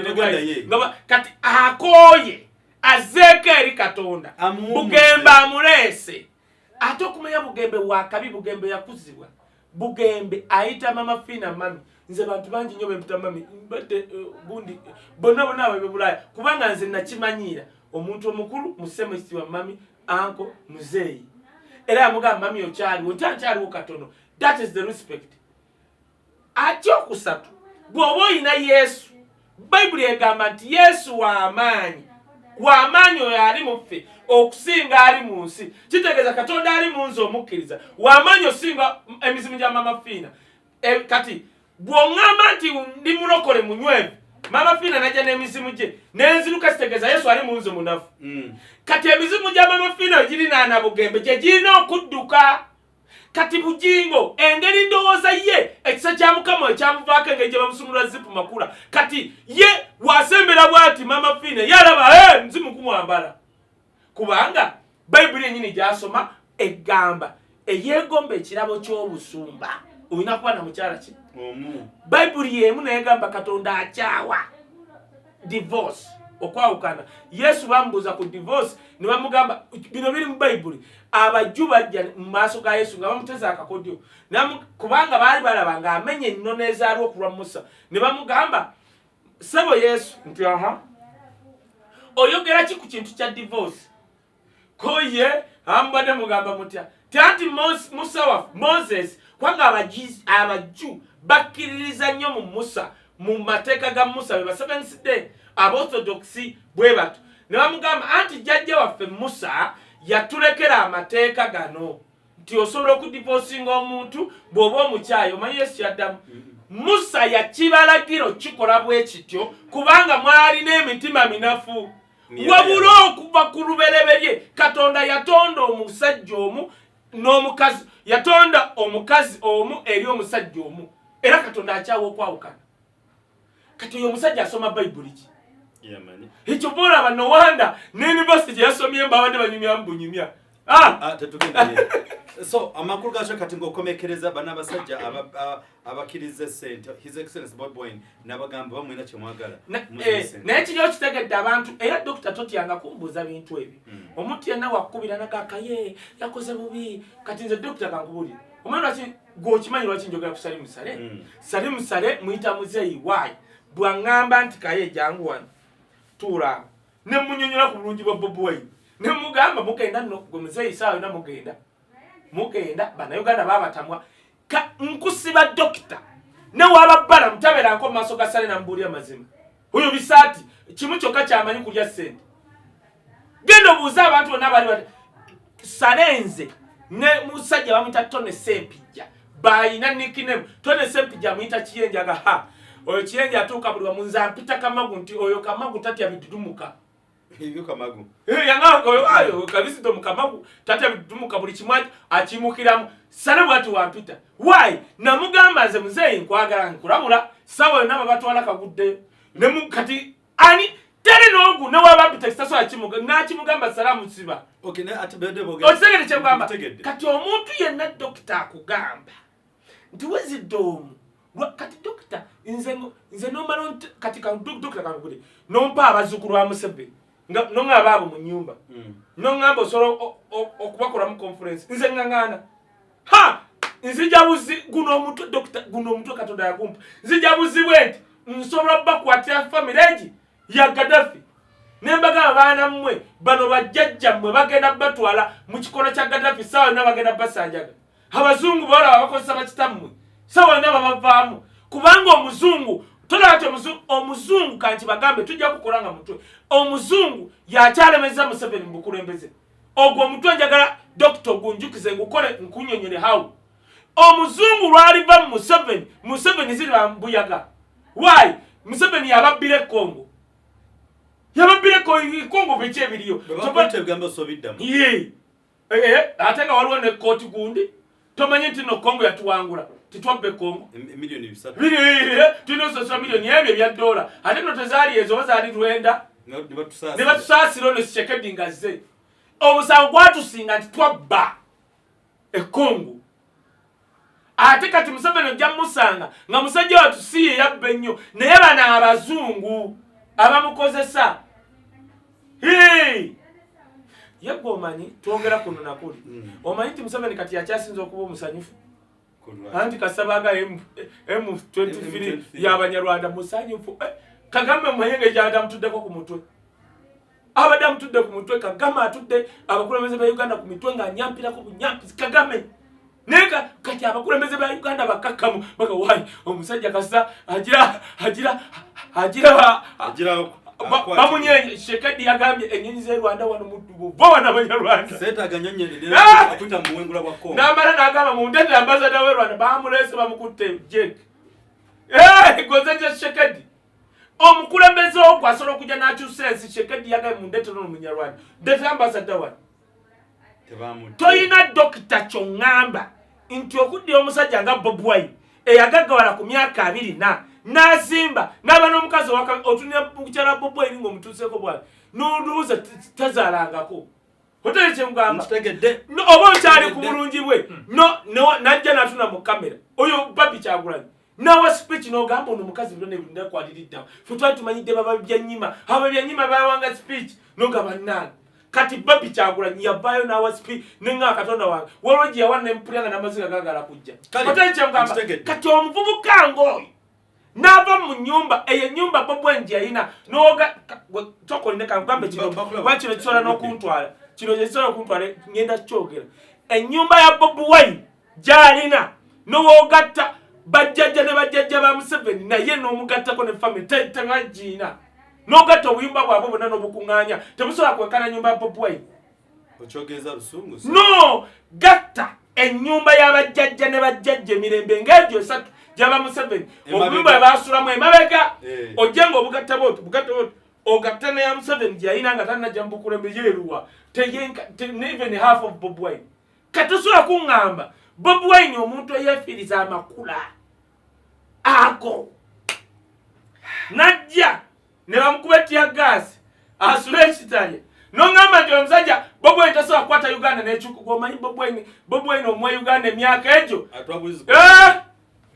kati akoye azeeko eri Katonda bugembe amuleese ate okumanya bugembe wakabi bugembe yakuzibwa bugembe ayita mama fina mami nze bantu bangi nyo bemputa mami mbadde bundi bonna abo bebulaya kubanga nze nakimanyira omuntu omukulu musemesi wa mami anko muzeyi era amugamba mami okyali otankyaliwo katono. That is the respect. Ati okusatu bw'oba oyina Yesu Bible egamba nti Yesu w'amaanyi oyo ali muffe okusinga ali mu nsi kitegeeza Katonda ali mu nsi omukkiriza w'amaanyi osinga emizimu gya mama fina kati bw'ongamba nti ndi mulokole munywevu mama fina najja n'emizimu gye n'enziruka kitegeeza Yesu ali mu nsi munafu kati emizimu gya mama fina giri naana bugembe gye girina okudduka kati bujingo engeri ndowooza ye ekisa kya Mukama ekyamuvaako engeri gye bamusumulula zipu makula kati ye wasembera bwati mama fina yalaba nzimu kumwambala kubanga Bible yennyini gyasoma egamba eyeegomba ekirabo ky'obusumba olina kuba na mukyala ki Bible yemu negamba Katonda akyawa divorce okwawukana. Yesu bambuza ku divorce ne bamugamba bino biri mu Bible abajju bajja mu maaso ga Yesu nga bamuteza akakodyo kubanga baali balaba nga amenye ennono ezaalwa okulwa Musa ne bamugamba sebo Yesu nti oyogera ki ku kintu kya divorce koye ambadde mugamba mutya tanti Moses kwanga abajju bakkiririza nnyo mu Musa mu mateeka ga Musa be Seventh Day Orthodoxy bwe bato ne bamugamba anti jjajja waffe Musa yatulekera amateeka gano nti osobola okudivorcinga omuntu bw'oba omukyayi omanyi Yesu yaddamu Musa yakibalagiro kikola bwe kityo kubanga mwalina emitima minafu wabula okuva ku lubereberye Katonda yatonda omusajja omu n'omukazi yatonda omukazi omu eri omusajja omu era Katonda akyawa okwawukana kati oyo omusajja asoma Bayibuli ki ekyo boolaba Nowanda ne university yasomye mbabadde banyumya mbunyumya so amakulu gacho kati ng'okomekereza bana abasajja abakiriza sente His Excellency BobiWine n'abagamba bamwina kyemwagala naye kiri okitegedde abantu era Dr. Totyanga kumbuuza bintu ebyo omuntu yenna wakubira Kaye yakoze bubi kati nze Dr. kankubulira omwana lwaki gwokimanyi lwaki njogera ku Salimu Sale muyita muzeeyi waayi bw'aŋŋamba nti Kaye jangu wano tuula ne munyonyola ku bulungi bwa BobiWine ne mugamba mugenda nno gwe muzeeyi saawa yonna mugenda bannayuganda baabatamwa nkusiba dokita ne wababbala mutabeeranko mu maaso ga Sale namubuulira mazima oyo bisaati kimu kyokka kyamanyi kulya ssente genda obuuza abantu bonna bali Sale nze ne musajja bamuyita Tone Sempijja bayina nickname Tone Sempijja amuyita Kiyenjaga oyo Kiyenja atuuka buli wamu nze ampita Kamagu nti oyo Kamagu tatya bidudumuka Iyo Kamagu ayo kabisito mukamagu tatya bidudumuka buli kimu akimukiramu Sale bwatu wampita why namugamba nze muzeeyi nkwagala nkulamula sawa yonna babatwala kaguddeyo ne mukati ani tere n'ogu ne wabampita ekitasobola nakimugamba Salamu siba okitegedde kyemugamba kati omuntu yenna dokita akugamba nti wezidde omu kati dokita nze nomala kati dokita kankugule nompa abazzukulu ba Museveni noŋŋaba abo mu nnyumba noŋŋamba osobola okubakolamu conference nze ŋŋaŋŋaana nzija buzi guno omutwe Katonda yakumpa nzija buzibwe nti nsobola bakwatira famire egi ya Gaddafi nembagamba baana mmwe bano bajjajja mmwe bagenda batwala mu kikono kya Gaddafi saawa yonna bagenda basanjaga abazungu boolaba bakozesa bakitammwe saawa yonna babavaamu kubanga omuzungu tolaba ti omuzungu kanti bagambe tujja kukola nga mutwe omuzungu yakyalemeza Museveni mu bukulembeze ogwo omutwe njagala Dr. Gunjukize ngukole nkunyonyole hawo omuzungu lwaliva mu Museveni ziri bambuyaga why Museveni yababbire Kongo Kongo biki ebiriyo ate nga waliwo ne kooti gundi tomanyi nti no Kongo yatuwangula titwabbe Kongo milioni 3 tunososa milioni ebyo ebya dola ate no tezaali ezo bazaali lwenda ne batusaasira ono Tshisekedi ngazze omusango gwatusinga nti twabba Kongo ate kati Museveni ojja musanga nga musajja watusiye yabba ennyo naye bana abazungu abamukozesa yegwe omanyi twogera kuno nakuli omanyi nti Museveni kati yakyasinza okuba omusanyufu anti kasabaga M23 y'Abanyarwanda musanyufu Kagame omanyenge gy'abadde amutuddeko ku mutwe abadde amutudde ku mutwe Kagame atudde abakulembeze ba Uganda ku mitwe ng'anyampirako bunyampizi Kagame naye kati abakulembeze ba Uganda bakakkamu baka wayi omusajja kasa agira bamunyenye Tshisekedi yagambye ennyonyi z'e Rwanda wano mutubu bo wana Abanyarwanda akuita muwengula bwa Kongo n'amala n'agamba mu ndende ambassador w'e Rwanda bamulese bamukutte Jake goze nje Tshisekedi omukulembeze ogwo asobola okujja n'akyusa ensi Tshisekedi yagambye mu ndete no Munyarwanda ndete ambassador wano toyina dokita ky'oŋŋamba nti okuddira omusajja nga BobiWine eyagaggawala ku myaka 24 n'azimba n'aba n'omukazi otunira mukukyala BobiWine ng'omutuuseeko bwala n'oluuza tazaalangako oteri kyemugamba oba okyali ku bulungi bwe n'ajja n'atuna mu kamera oyo Babi Kyagulanyi nawa speech n'ogamba ono omukazi biro nekwaliriddawo fe twali tumanyidde bababyannyima ababyannyima bawanga speech n'ogamba nnaani kati Babi Kyagulanyi yavaayo n'awa speech n'enga Katonda wange waliwo gye yawa n'empulya nga n'amaziga gaagala kujja oteri kyemugamba kati omuvubuka ng'oyo n'ava mu nnyumba eyo ennyumba BobiWine gye yalina n'oga tokoline kangambe kino kisobola n'okuntwala kino kyekisobola okuntwala ngenda kyogera ennyumba ya BobiWine gy'alina n'owoogatta bajjajja ne bajjajja ba Museveni naye n'omugattako ne family tebagiina n'ogatta obuyimba bwabwe bonna n'obukunganya tebusobola kwenkana nyumba ya BobiWine. Okyogeza lusungu no gatta ennyumba y'abajjajja ne bajjajja emirembe ng'egyo esatu gyaba Museveni obuyimba bwe baasulamu emabega ojje ng'obugatta bwoti ogatta ne ya Museveni gye yalina nga tannajja mu bukulembeze yeeruwa even half of BobiWine kati tosobola kuŋŋamba BobiWine omuntu eyeefiiriza amakula ago najja ne bamukuba ettiyaggaasi asula ekitale n'oŋŋamba nti omusajja BobiWine tasobola kukwata Uganda n'ekyuka omanyi BobiWine omwa Uganda emyaka egyo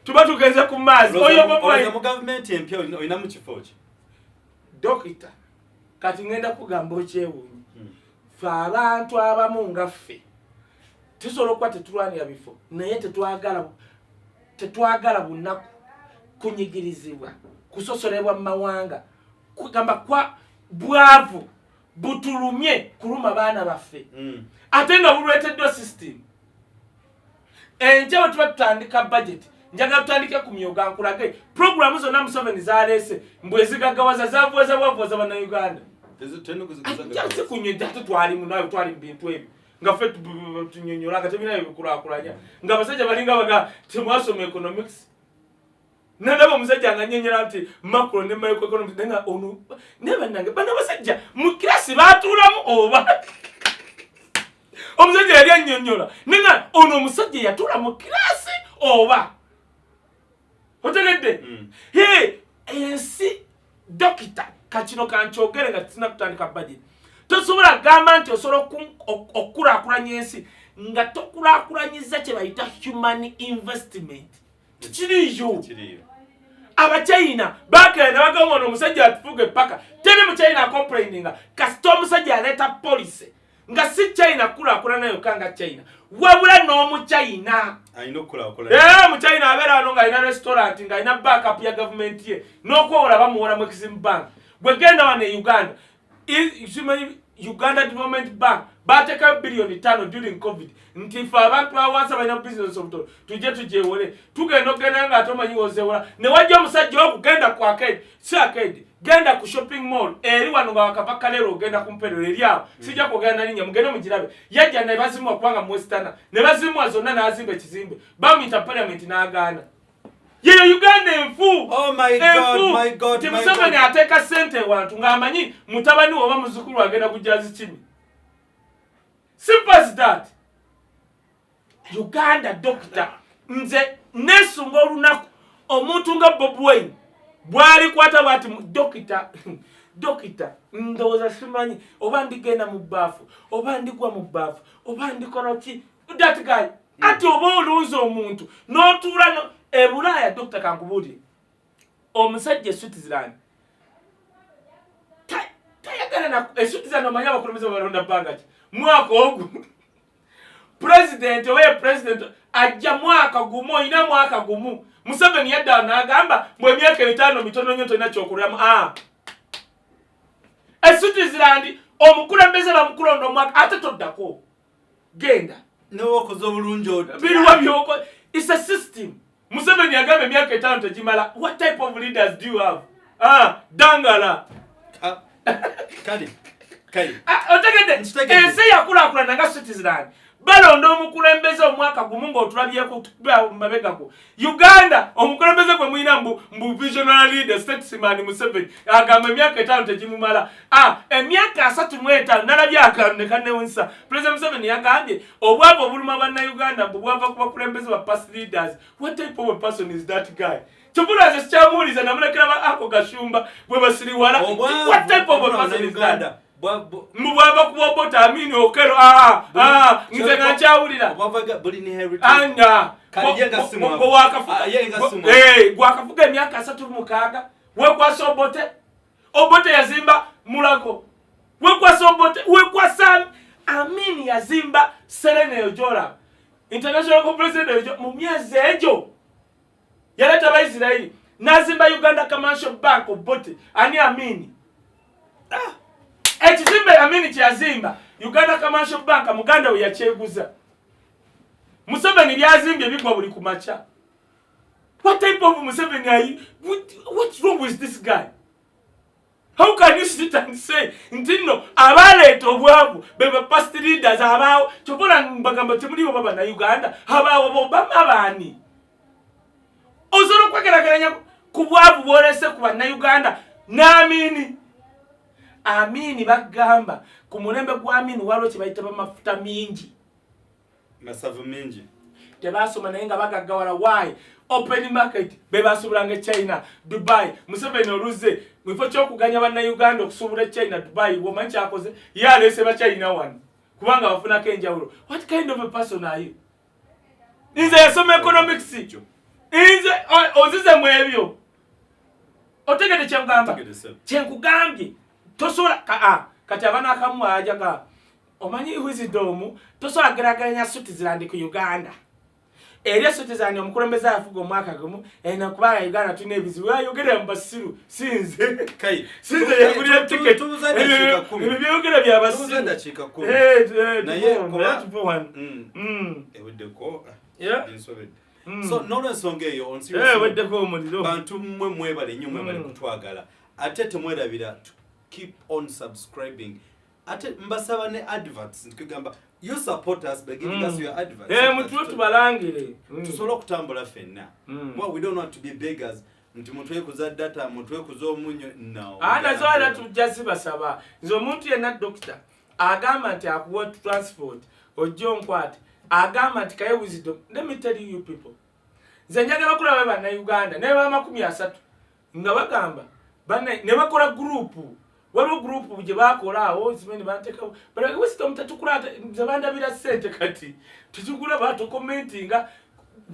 tuba tugenze ku maazi oyo BobiWine mu gavumenti empya olina mu kifo ki dokita kati ngenda kugamba okyewuunyi ffe abantu abamu nga ffe tusobola okuba tetulwanira bifo naye tetwagala bunaku kunyigirizibwa kusosolebwa mu mawanga kugamba kwa bwavu butulumye kuluma baana baffe ate nga bulweteddwa system enjewe tuba tutandika budget njaga tutandike ku myoga nkulage programu zonna Museveni zaleese mbwezigagawaza zavuweza bannayuganda ajase kunyedde ate twali munawe twali mu bintu ebyo nga ffe tunyonyola nga tebinayo bikulakulanya nga abasajja balinga baga temwasoma economics nandaba omusajja nga nyenyera nti macro ne microeconomics nenga ono nebannange bana basajja mu kirasi baatuulamu oba omusajja yali annyonnyola nenga ono omusajja yatuula mu kirasi oba otegedde ensi dokita kachino kankyogere nga tusina kutandika budget tosobola gamba nti osobola okulaakulanya ensi nga tokulaakulanyiza kye bayita human investment kiriyo abachina bagenda bagamba ono omusajja atufuge paka teri mu China complaininga kasita omusajja aleeta policy nga si China kulaakulana yokka nga China wabula n'omu China ayina okulaakula mu China abeera wano ng'alina restaurant ng'alina backup ya gavumenti ye n'okwowola bamuwola mu Exim Bank bwe genda wano e Uganda Development Bank bateekayo billioni 5 during COVID nti ife abantu awansi balina business obutono tujje tugyewole tugenda okugenda nga ate omanyi wozeewola ne wajja omusajja okugenda ku arcade si arcade genda ku shopping mall eri wano nga wakava kalero ogenda ku mperero eri awo sijja kwogera nalinnya mugende mugirabe yajja ne bazimwa kubanga mu Western ne bazimwa zonna n'azimba ekizimbe bamuyita parliament n'agaana yeyo Uganda enfu my god Museveni ateeka ssente wantu ng'amanyi mutabani oba muzukulu agenda kujazi kimi simple as that Uganda doctor nze nesunga olunaku omuntu nga BobiWine bwali kwata bwati dokita ndowooza simanyi oba ndigenda mu bbaafu oba ndigwa mu bbaafu oba ndikola ki that guy ati oba olunza omuntu n'otuula ebulaaya dokita kankubuulire omusajja Switzerland tayagala na Switzerland omanyi abakulembeze balonda bbanga ki mwaka ogwo president owe president ajja mwaka gumu oyina mwaka gumu Museveni yadda n'agamba mbwe emyaka 5 mitono nnyo tolina ky'okuliramu Switzerland omukulembeze bamukulonda omwaka ate toddako genda n'okoze obulungi biriwa byoko it's a system Museveni yagamba emyaka 5 tegimala what type of leaders do you have dangala Kaye otegedde ensi yakulaakulana nga Switzerland balonda omukulembeze omwaka gumu ng'otulabyeko mabegako Uganda omukulembeze gwe mulina mbu visionary leader statesman Museveni agamba emyaka 5 tegimumala emyaka 35 nalabye akaneka newunsa President Museveni yagambye obwavu obuluma bannayuganda mbu bwava ku bakulembeze ba past leaders what type of a person is that guy Chopula ze chamuliza namulekera ako gashumba bwe basiriwala what type of a person is that Mbwaba kubobota amini okero nze ngachawulira bulini heritage anga kalijenga simu ngo wakafuka yenga simu gwakafuka emyaka 36 wekwasa obote yazimba mulago wekwasa obote wekwasa amini yazimba Serene Ojola international president mu myezi ejo yaleta Abaisiraeli nazimba Uganda Commercial Bank obote ani amini ekizimbe amini kyazimba Uganda Commercial Bank muganda we yakyeguza Museveni byazimbye bigwa buli kumacha what type of Museveni are you what's wrong with this guy How can you sit and say, Ntino, abaleeta obwavu, bebe past leaders abao, chopola mbagamba temuli baba na Uganda, abao Obama bani. Ozoro kwekerageranya ku bwavu bwolese ku bana Uganda, n'amini. Amini bagamba, ku mulembe gwa Amini waliwo kye bayita bamafuta mingi. Masavu mingi. Tebasoma naye nga bagaggawala why? Open market bebasubulanga China, Dubai, Museveni oluze mwifo kyokuganya banna Uganda okusubula China, Dubai, womanyi kyakoze yalese ba China wano kubanga bafunako enjawulo. What kind of a person are you? Nze yasoma economics nze ozize mu ebyo otegede kyengamba kyenkugambye tosobola kati abana akamu ajaga omanyi wisdom tosobola geraganya suti zirandi ku Uganda. Eri suti zani omukulembeze afuga omwaka gumu ena kuba Uganda tuna ebizibu ayogera mbasiru sinze Kaye sinze yakulira ticket byogera bya basiru tuzenda chika 10 naye kuba ewedeko yeah so no nsonga eyo on serious ewedeko omuliro bantu mwebale nnyo mwebale kutwagala ate temwerabira to keep on subscribing ate mbasaba ne adverts nkigamba you support us by giving us your adverts mutu tubalangire tusobola kutambula fenna well we don't want to be beggars nti mutwe kuza data mutwe kuza omunyo no zoala tujasi basaba nzo muntu yena doctor agamba nti akuwa transport ojo nkwati agamba nti Kaye wisdom. Let me tell you people, nze njagala kulaba bana Uganda ne ba 30 nga bagamba bana ne bakola group waliwo group gye bakola awo zimene banteka but wisdom tatukulata zabanda bila sente kati tutukula bato commentinga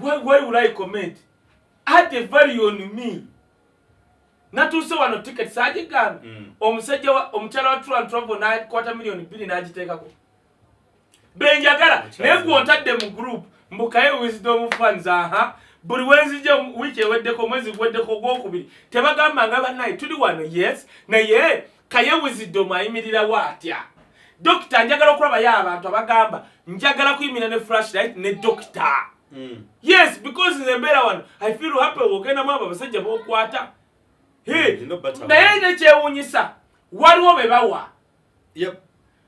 why would I comment add a value on me natuse wano ticket saje gana omusajja wa omuchala wa travel na quarter million 2 nagitekako benjagala negwo ntadde mu group mbukaye wisdom fans buli wenzije wiki eweddeko mwezi gweddeko gwokubiri tebagamba nga banayi tuli wano yes naye Kaye wisdom ayimirira watya doctor njagala okulaba y'abantu abagamba njagala kuyimira ne flashlight ne doctor yes because nze mbeera wano I feel happy ogenda mu abasajja b'okwata naye ne kyewuunyisa waliwo be bawa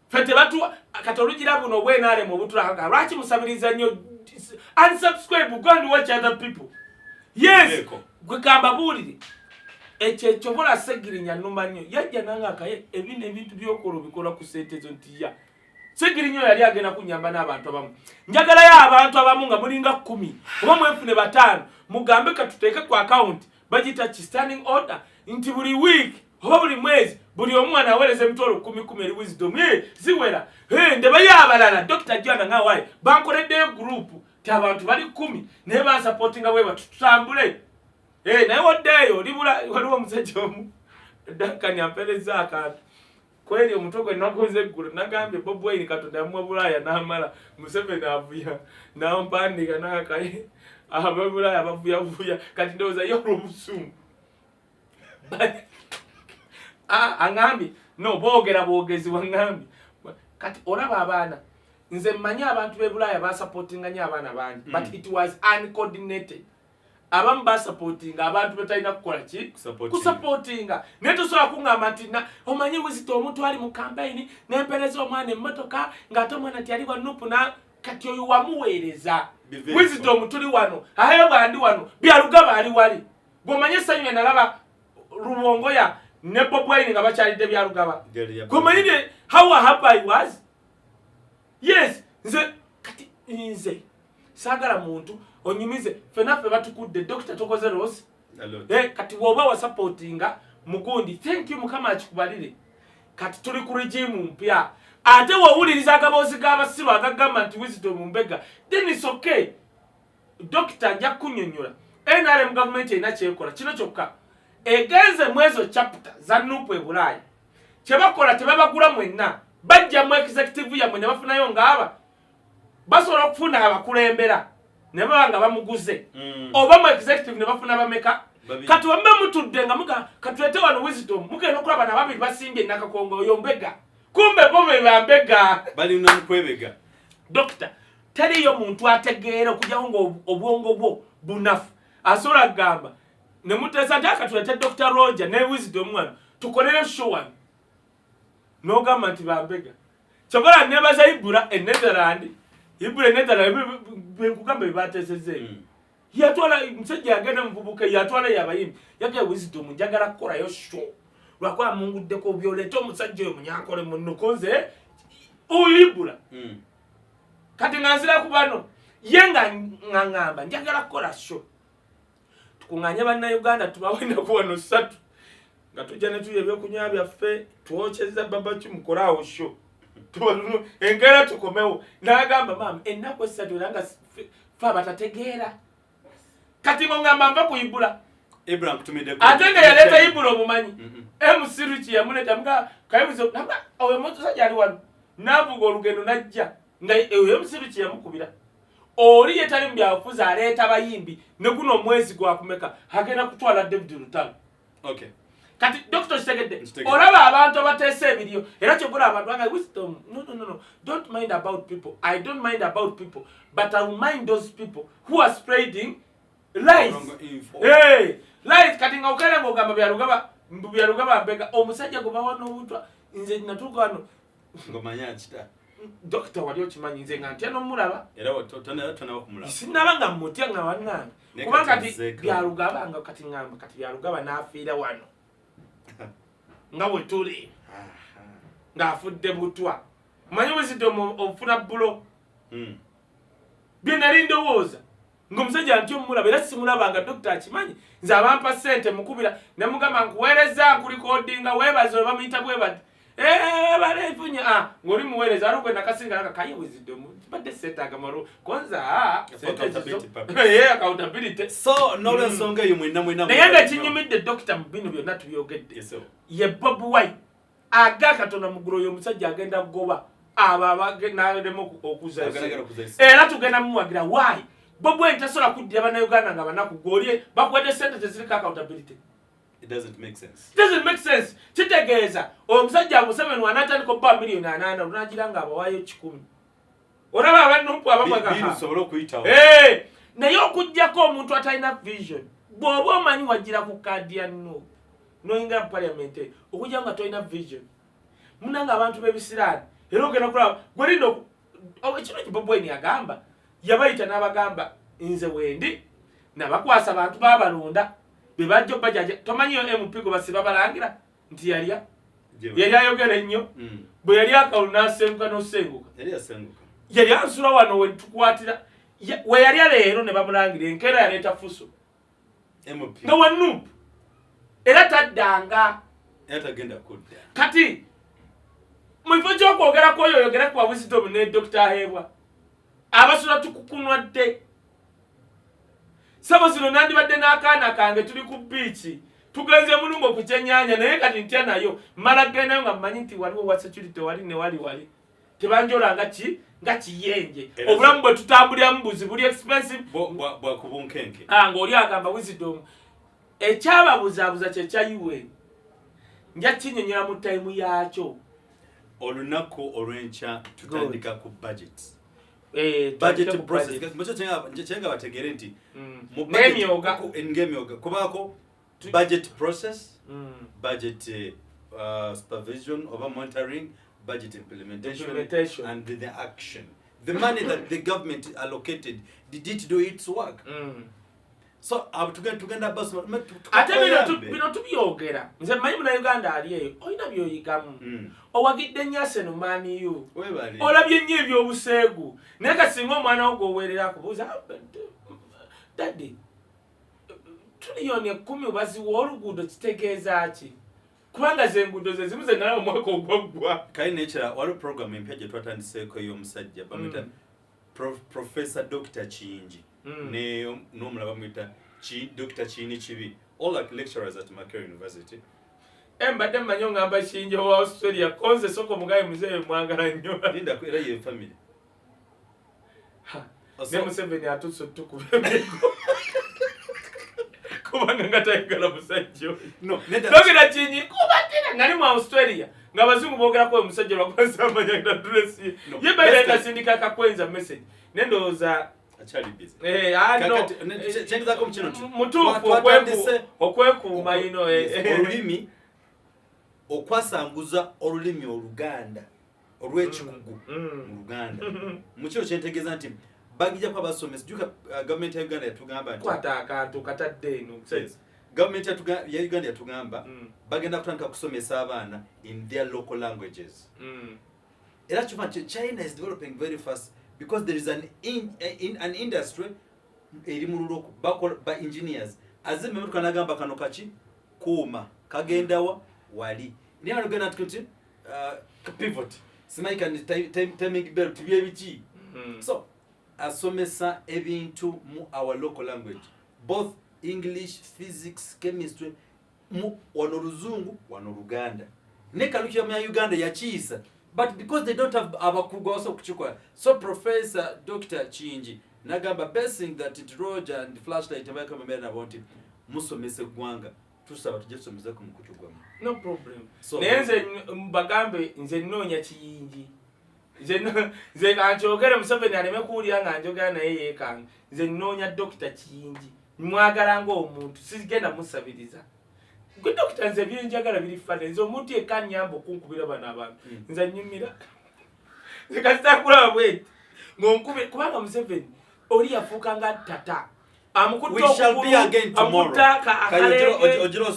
fete batu katolugira buno bwe NRM obutulanga lwaki musabiriza nnyo unsubscribe go and watch other people yes gwekamba bulire eche chobola segirinya numba nnyo yajja nanga Kaye ebintu byokolo bikola ku sente zo ntiya segirinya yali agenda kunyamba n'abantu abamu njagala ya abantu abamu nga mulinga 10 oba mwefune 5 mugambe katuteeke ku account bagita standing order nti buli week oba buli mwezi buli omwana aweleze mitolo 10 eri wisdom ziwera ndeba yabalala Dr. Jana nga wayi bankoledde group ti abantu bali 10 naye bansupportinga bwe batutambule naye waddeyo libula waliwo omusajja omu Duncan ampeleza akantu kweli omutogwe nakoze eggulu nagambye BobiWine Katonda yamwa Bulaaya n'amala Museveni avuya nampandika Kaye Ababulaaya bavuya kati ndowooza yo olw'obusungu angambi no boogera boogezi wangambi kati olaba abaana nze mmanyi abantu b'e Bulaaya basupportinga nnyo abaana bangi but it was uncoordinated abamu basupportinga abantu betalina kukola ki kusupportinga naye tosobola kuŋŋamba nti omanyi wisdom omuntu ali mu campaign n'empereza omwana emmotoka ng'ate omwana tyali wa nupu kati oyo wamuweereza wisdom tuli wano aye bwandi wano byalugaba ali wali gw'omanyi essanyu enalaba Rubongoya ne BobiWine nga bakyalidde byalugaba gw'omanyire how happy I was yes nze kati nze saagala muntu onyumize fenaffe batukudde doctor tokoze rose kati woba wa supportinga mugundi thank you mukama akikubalire kati tuli ku regime mpya ate wawuliriza agaboozi g'abasiru agagamba nti wisdom mbega then it's okay doctor nja kunnyonnyola NRM government erina kyekola kino kyokka egenze mwezo chapter za nupu e Bulaaya kyebakola tebabagula mwenna bajja mu executive yamwe ne bafunayo ng'aba basobola okufuna abakulembera ne baba nga bamuguze oba mu executive ne bafuna bameka kati wambe mutudde nga muga katulete wano wisdom mugenda okulaba na babiri basimbye nakakongo oyo mbega kumbe bobe bambega bali namukwebega doctor taliyo muntu ategeera okujjawo ng'obwongo bwo bunafu asobola kugamba ne mutesa nti akatulete Dr. Roger ne wisdom wano tukolere show one no gamba nti bambega kyokola nebaza Ibura Netherland Ibura Netherland bekugamba bibateseze yatwala msajja agenda mvubuke yatwala yabayimbi yake wisdom njagala kola yo show lwakwa munguddeko byoleta omusajja oyo munyankole munukoze Ibura kati nganzira kubano yenga ngangamba njagala kola show tukunganya banna Uganda tubawenda kuwano 3 nga tujja ne tuye byokunywa byaffe tuwokyeza baba kimukolawo show tubanu engera tukomewo nagamba mama ennaku 3 langa fa batategeera kati ngamba mva kuyibula Abraham kutumide atenge yaleta Ibura omumanyi emusiruki yamuleta mga kayibuzo namba oyo moto sajali wano navuga olugendo najja nga oyo emusiruki yamukubira oli yetali mu byafuza aleta bayimbi ne kuno omwezi gwa kumeka hagenda kutwala David Lutalo okay kati Dr. Stegede olaba abantu abatese ebiriyo era kyobula abantu banga wisdom no don't mind about people I don't mind about people but I will mind those people who are spreading lies lies kati nga okera ngogamba byalugaba mbega omusajja gobawano obutwa nze natuka wano ngomanya chita Doctor wali okimanyi nze nga ntya nomulaba era tona okumulaba sinabanga mutya nga wanganga kubanga kati byalugaba nga kati ngamba kati byalugaba nafiira wano nga wetuli nga afudde butwa manyi wisdom ofuna bulo byenali ndowooza ng'omusajja ntyo mulaba era simulaba nga Doctor akimanyi nze abampa ssente mukubira ne mugamba nkuweereza nkulikodinga weebaze oba muyita bwe bati balefunya ng'oli muweereza ali ogwenda kasinga naka Kaye wisdom badde seetaaga malu konza accountability so n'olwensonga eyo mwena naye nga kinyumidde Doctor mu bino byonna tubyogedde ye BobiWine aga katono muguro yo musajja agenda kugoba aba n'alemu okuza era tugenda mumuwagira why BobiWine tasobola kuddira bannayuganda nga banakugolye bakwedde sente tezirika accountability. It doesn't make sense. It doesn't make sense. Kitegeeza omusajja amuseme anatandika obba 8,000,000 lunagira nga abawayo 10. Olaba abanumpu abamwaga biru sobola okuyitawo. Naye okujjako omuntu atalina vision bw'oba omanyi wagira ku kaadi ya no noyinga parliament okujja nga tolina vision munanga abantu b'ebisiraani era ogenda kulaba gwerindo ekino BobiWine agamba yabayita n'abagamba nze wendi nabakwasa abantu babalonda bebajjo bajaje tomanyi yo MP go basiba balangira nti yali ayogera ennyo bwe yali akawunasenguka n'osenguka yali ansula wano we tukwatira we yali leero ne bamulangira enkeera yaleeta fuso MP nga wanu era taddanga tagenda kudda kati mu kifo ky'okwogera kwoyo oyogera kwa wisdom ne Dr. Hebwa abasula tukukunwadde sabo zino nandibadde n'akaana kange tuli ku biichi tugenze mulungu okukyenyanya naye kati ntya nayo mala gendayo nga mmanyi nti waliwo wa security wali ne wali tebanjola nga kiyenje obulamu bwe tutambuliramu buzi buli expensive bwakubunkenke ng'oli agamba wisdom ekyababuzaabuza kye kya UN nja kinyonyola mu tayimu yaakyo olunaku olw'enkya tutandika ku budget budget process mucho chenga bategere nti mu nemyoga kubako budget process budget supervision over monitoring budget implementation and the action the money that the government allocated did it do its work so tugenda bus ate bino tubyogera nze manyi mu Uganda ali eyo oyina byoyigamu owagidde nyase no mani yo olabye nnyo ebyobuseegu naye kasinga omwana wo gwoweerera akubuuza daddy tuliyoni 10 baziwa oluguudo kitegeeza ki kubanga ze enguudo ze zimu ze nalawo omwaka ogwaggwa Kaye nekira waliwo program empya gye twatandiseeko ey'omusajja bamwita Professor Dr. Kiyingi n'omulala bamwita Dr. Kiyini Kibi all like lecturers at Makerere University mbadde mmanyi ongamba Kiyingi owa Australia konze soko mugaye muzeeyo mwagala nnyo linda era ye family ne Museveni atuso tukubemeko kubanga ngatayagala musajja Dr. Kiyingi kubatira ngali mu Australia nga bazungu boogera ko omusajja lwakwanza amanya address ye bayita sindika kakwenza message nendowooza achali busy mutuufu okwekuuma ino olulimi okwasanguza olulimi Oluganda olw'ekikugu mu Luganda mukyo kyentegeeza nti bagijja kwa basomesa juka government ya Uganda yatugamba nti kwata akantu katadde eno government ya Uganda yatugamba bagenda kutandika kusomesa abaana in their local languages era chuma China is developing very fast because there is an industry eri mu luloko ba engineers azime mtu kanagamba kano kachi kuma kagendawa wali niyo alugana tukuti pivot simaika ni timing belt byebiki so asomesa ebintu mu our local language both English, physics, chemistry mu wanoluzungu wanoluganda ne kalukia mu Uganda yachiisa but because they don't have abakugu also kuchukwa so Professor Dr. Chinji nagamba basing that it Roger and flashlight abaka mbera about musomese gwanga tusaba tujesomeza ku mukutugwamu no problem so nenze mbagambe nze nonya Chinji nze kanjogere Museveni aleme kuulira nga njogera naye yeekanga nze nonya Dr. Chinji mwagala ngo omuntu sigenda musabiriza gwe Dr. nze byenjagala biri fane nze omuntu ekanyambo kunkubira bana abantu nze nyumira zikasitakula bwe ngonkube kubanga Museveni oli yafuuka nga tata amukutto amutaka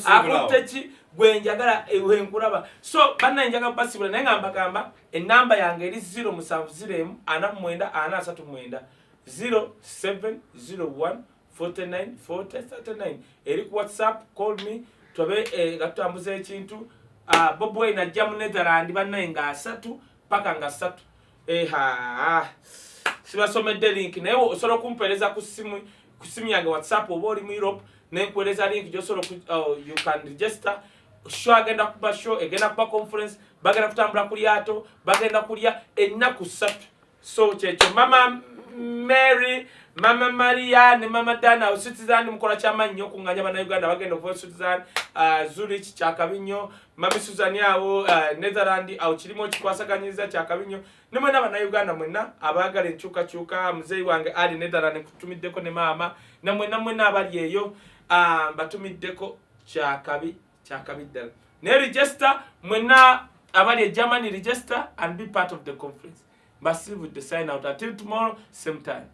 akutte gwenjagala ewenkulaba so bana njagala basibula naye ngamba gamba enamba yange eri 07049439 0701 49 40 39 eri ku WhatsApp call me tobe gatutambuza ekintu BobiWine ajja mu Netherland banaye nga 3 paka nga 3 sibasomedde link naye osobola kumpereza ku simu yange WhatsApp oba oli mu Europe nenkueleza link gy'osobola you can register show agenda kuba show egenda kuba conference bagenda kutambula ku lyato bagenda kulya ennaku 3 so kyekyo Mama Mary Mama Maria ne Mama Dana Citizen mukola kyama nnyo kunganya bana Uganda bagenda ku Citizen Zurich kyakabinyo Mama Susan yawo Netherland awo kirimo kikwasaganyiza kyakabinyo ne mwena bana Uganda mwena abagala enchuka muzeyi wange ali Netherland kutumiddeko ne mama na mwena abali eyo batumiddeko kyakabiddala ne register mwena abali Germany register and be part of the conference but still with the sign out until tomorrow same time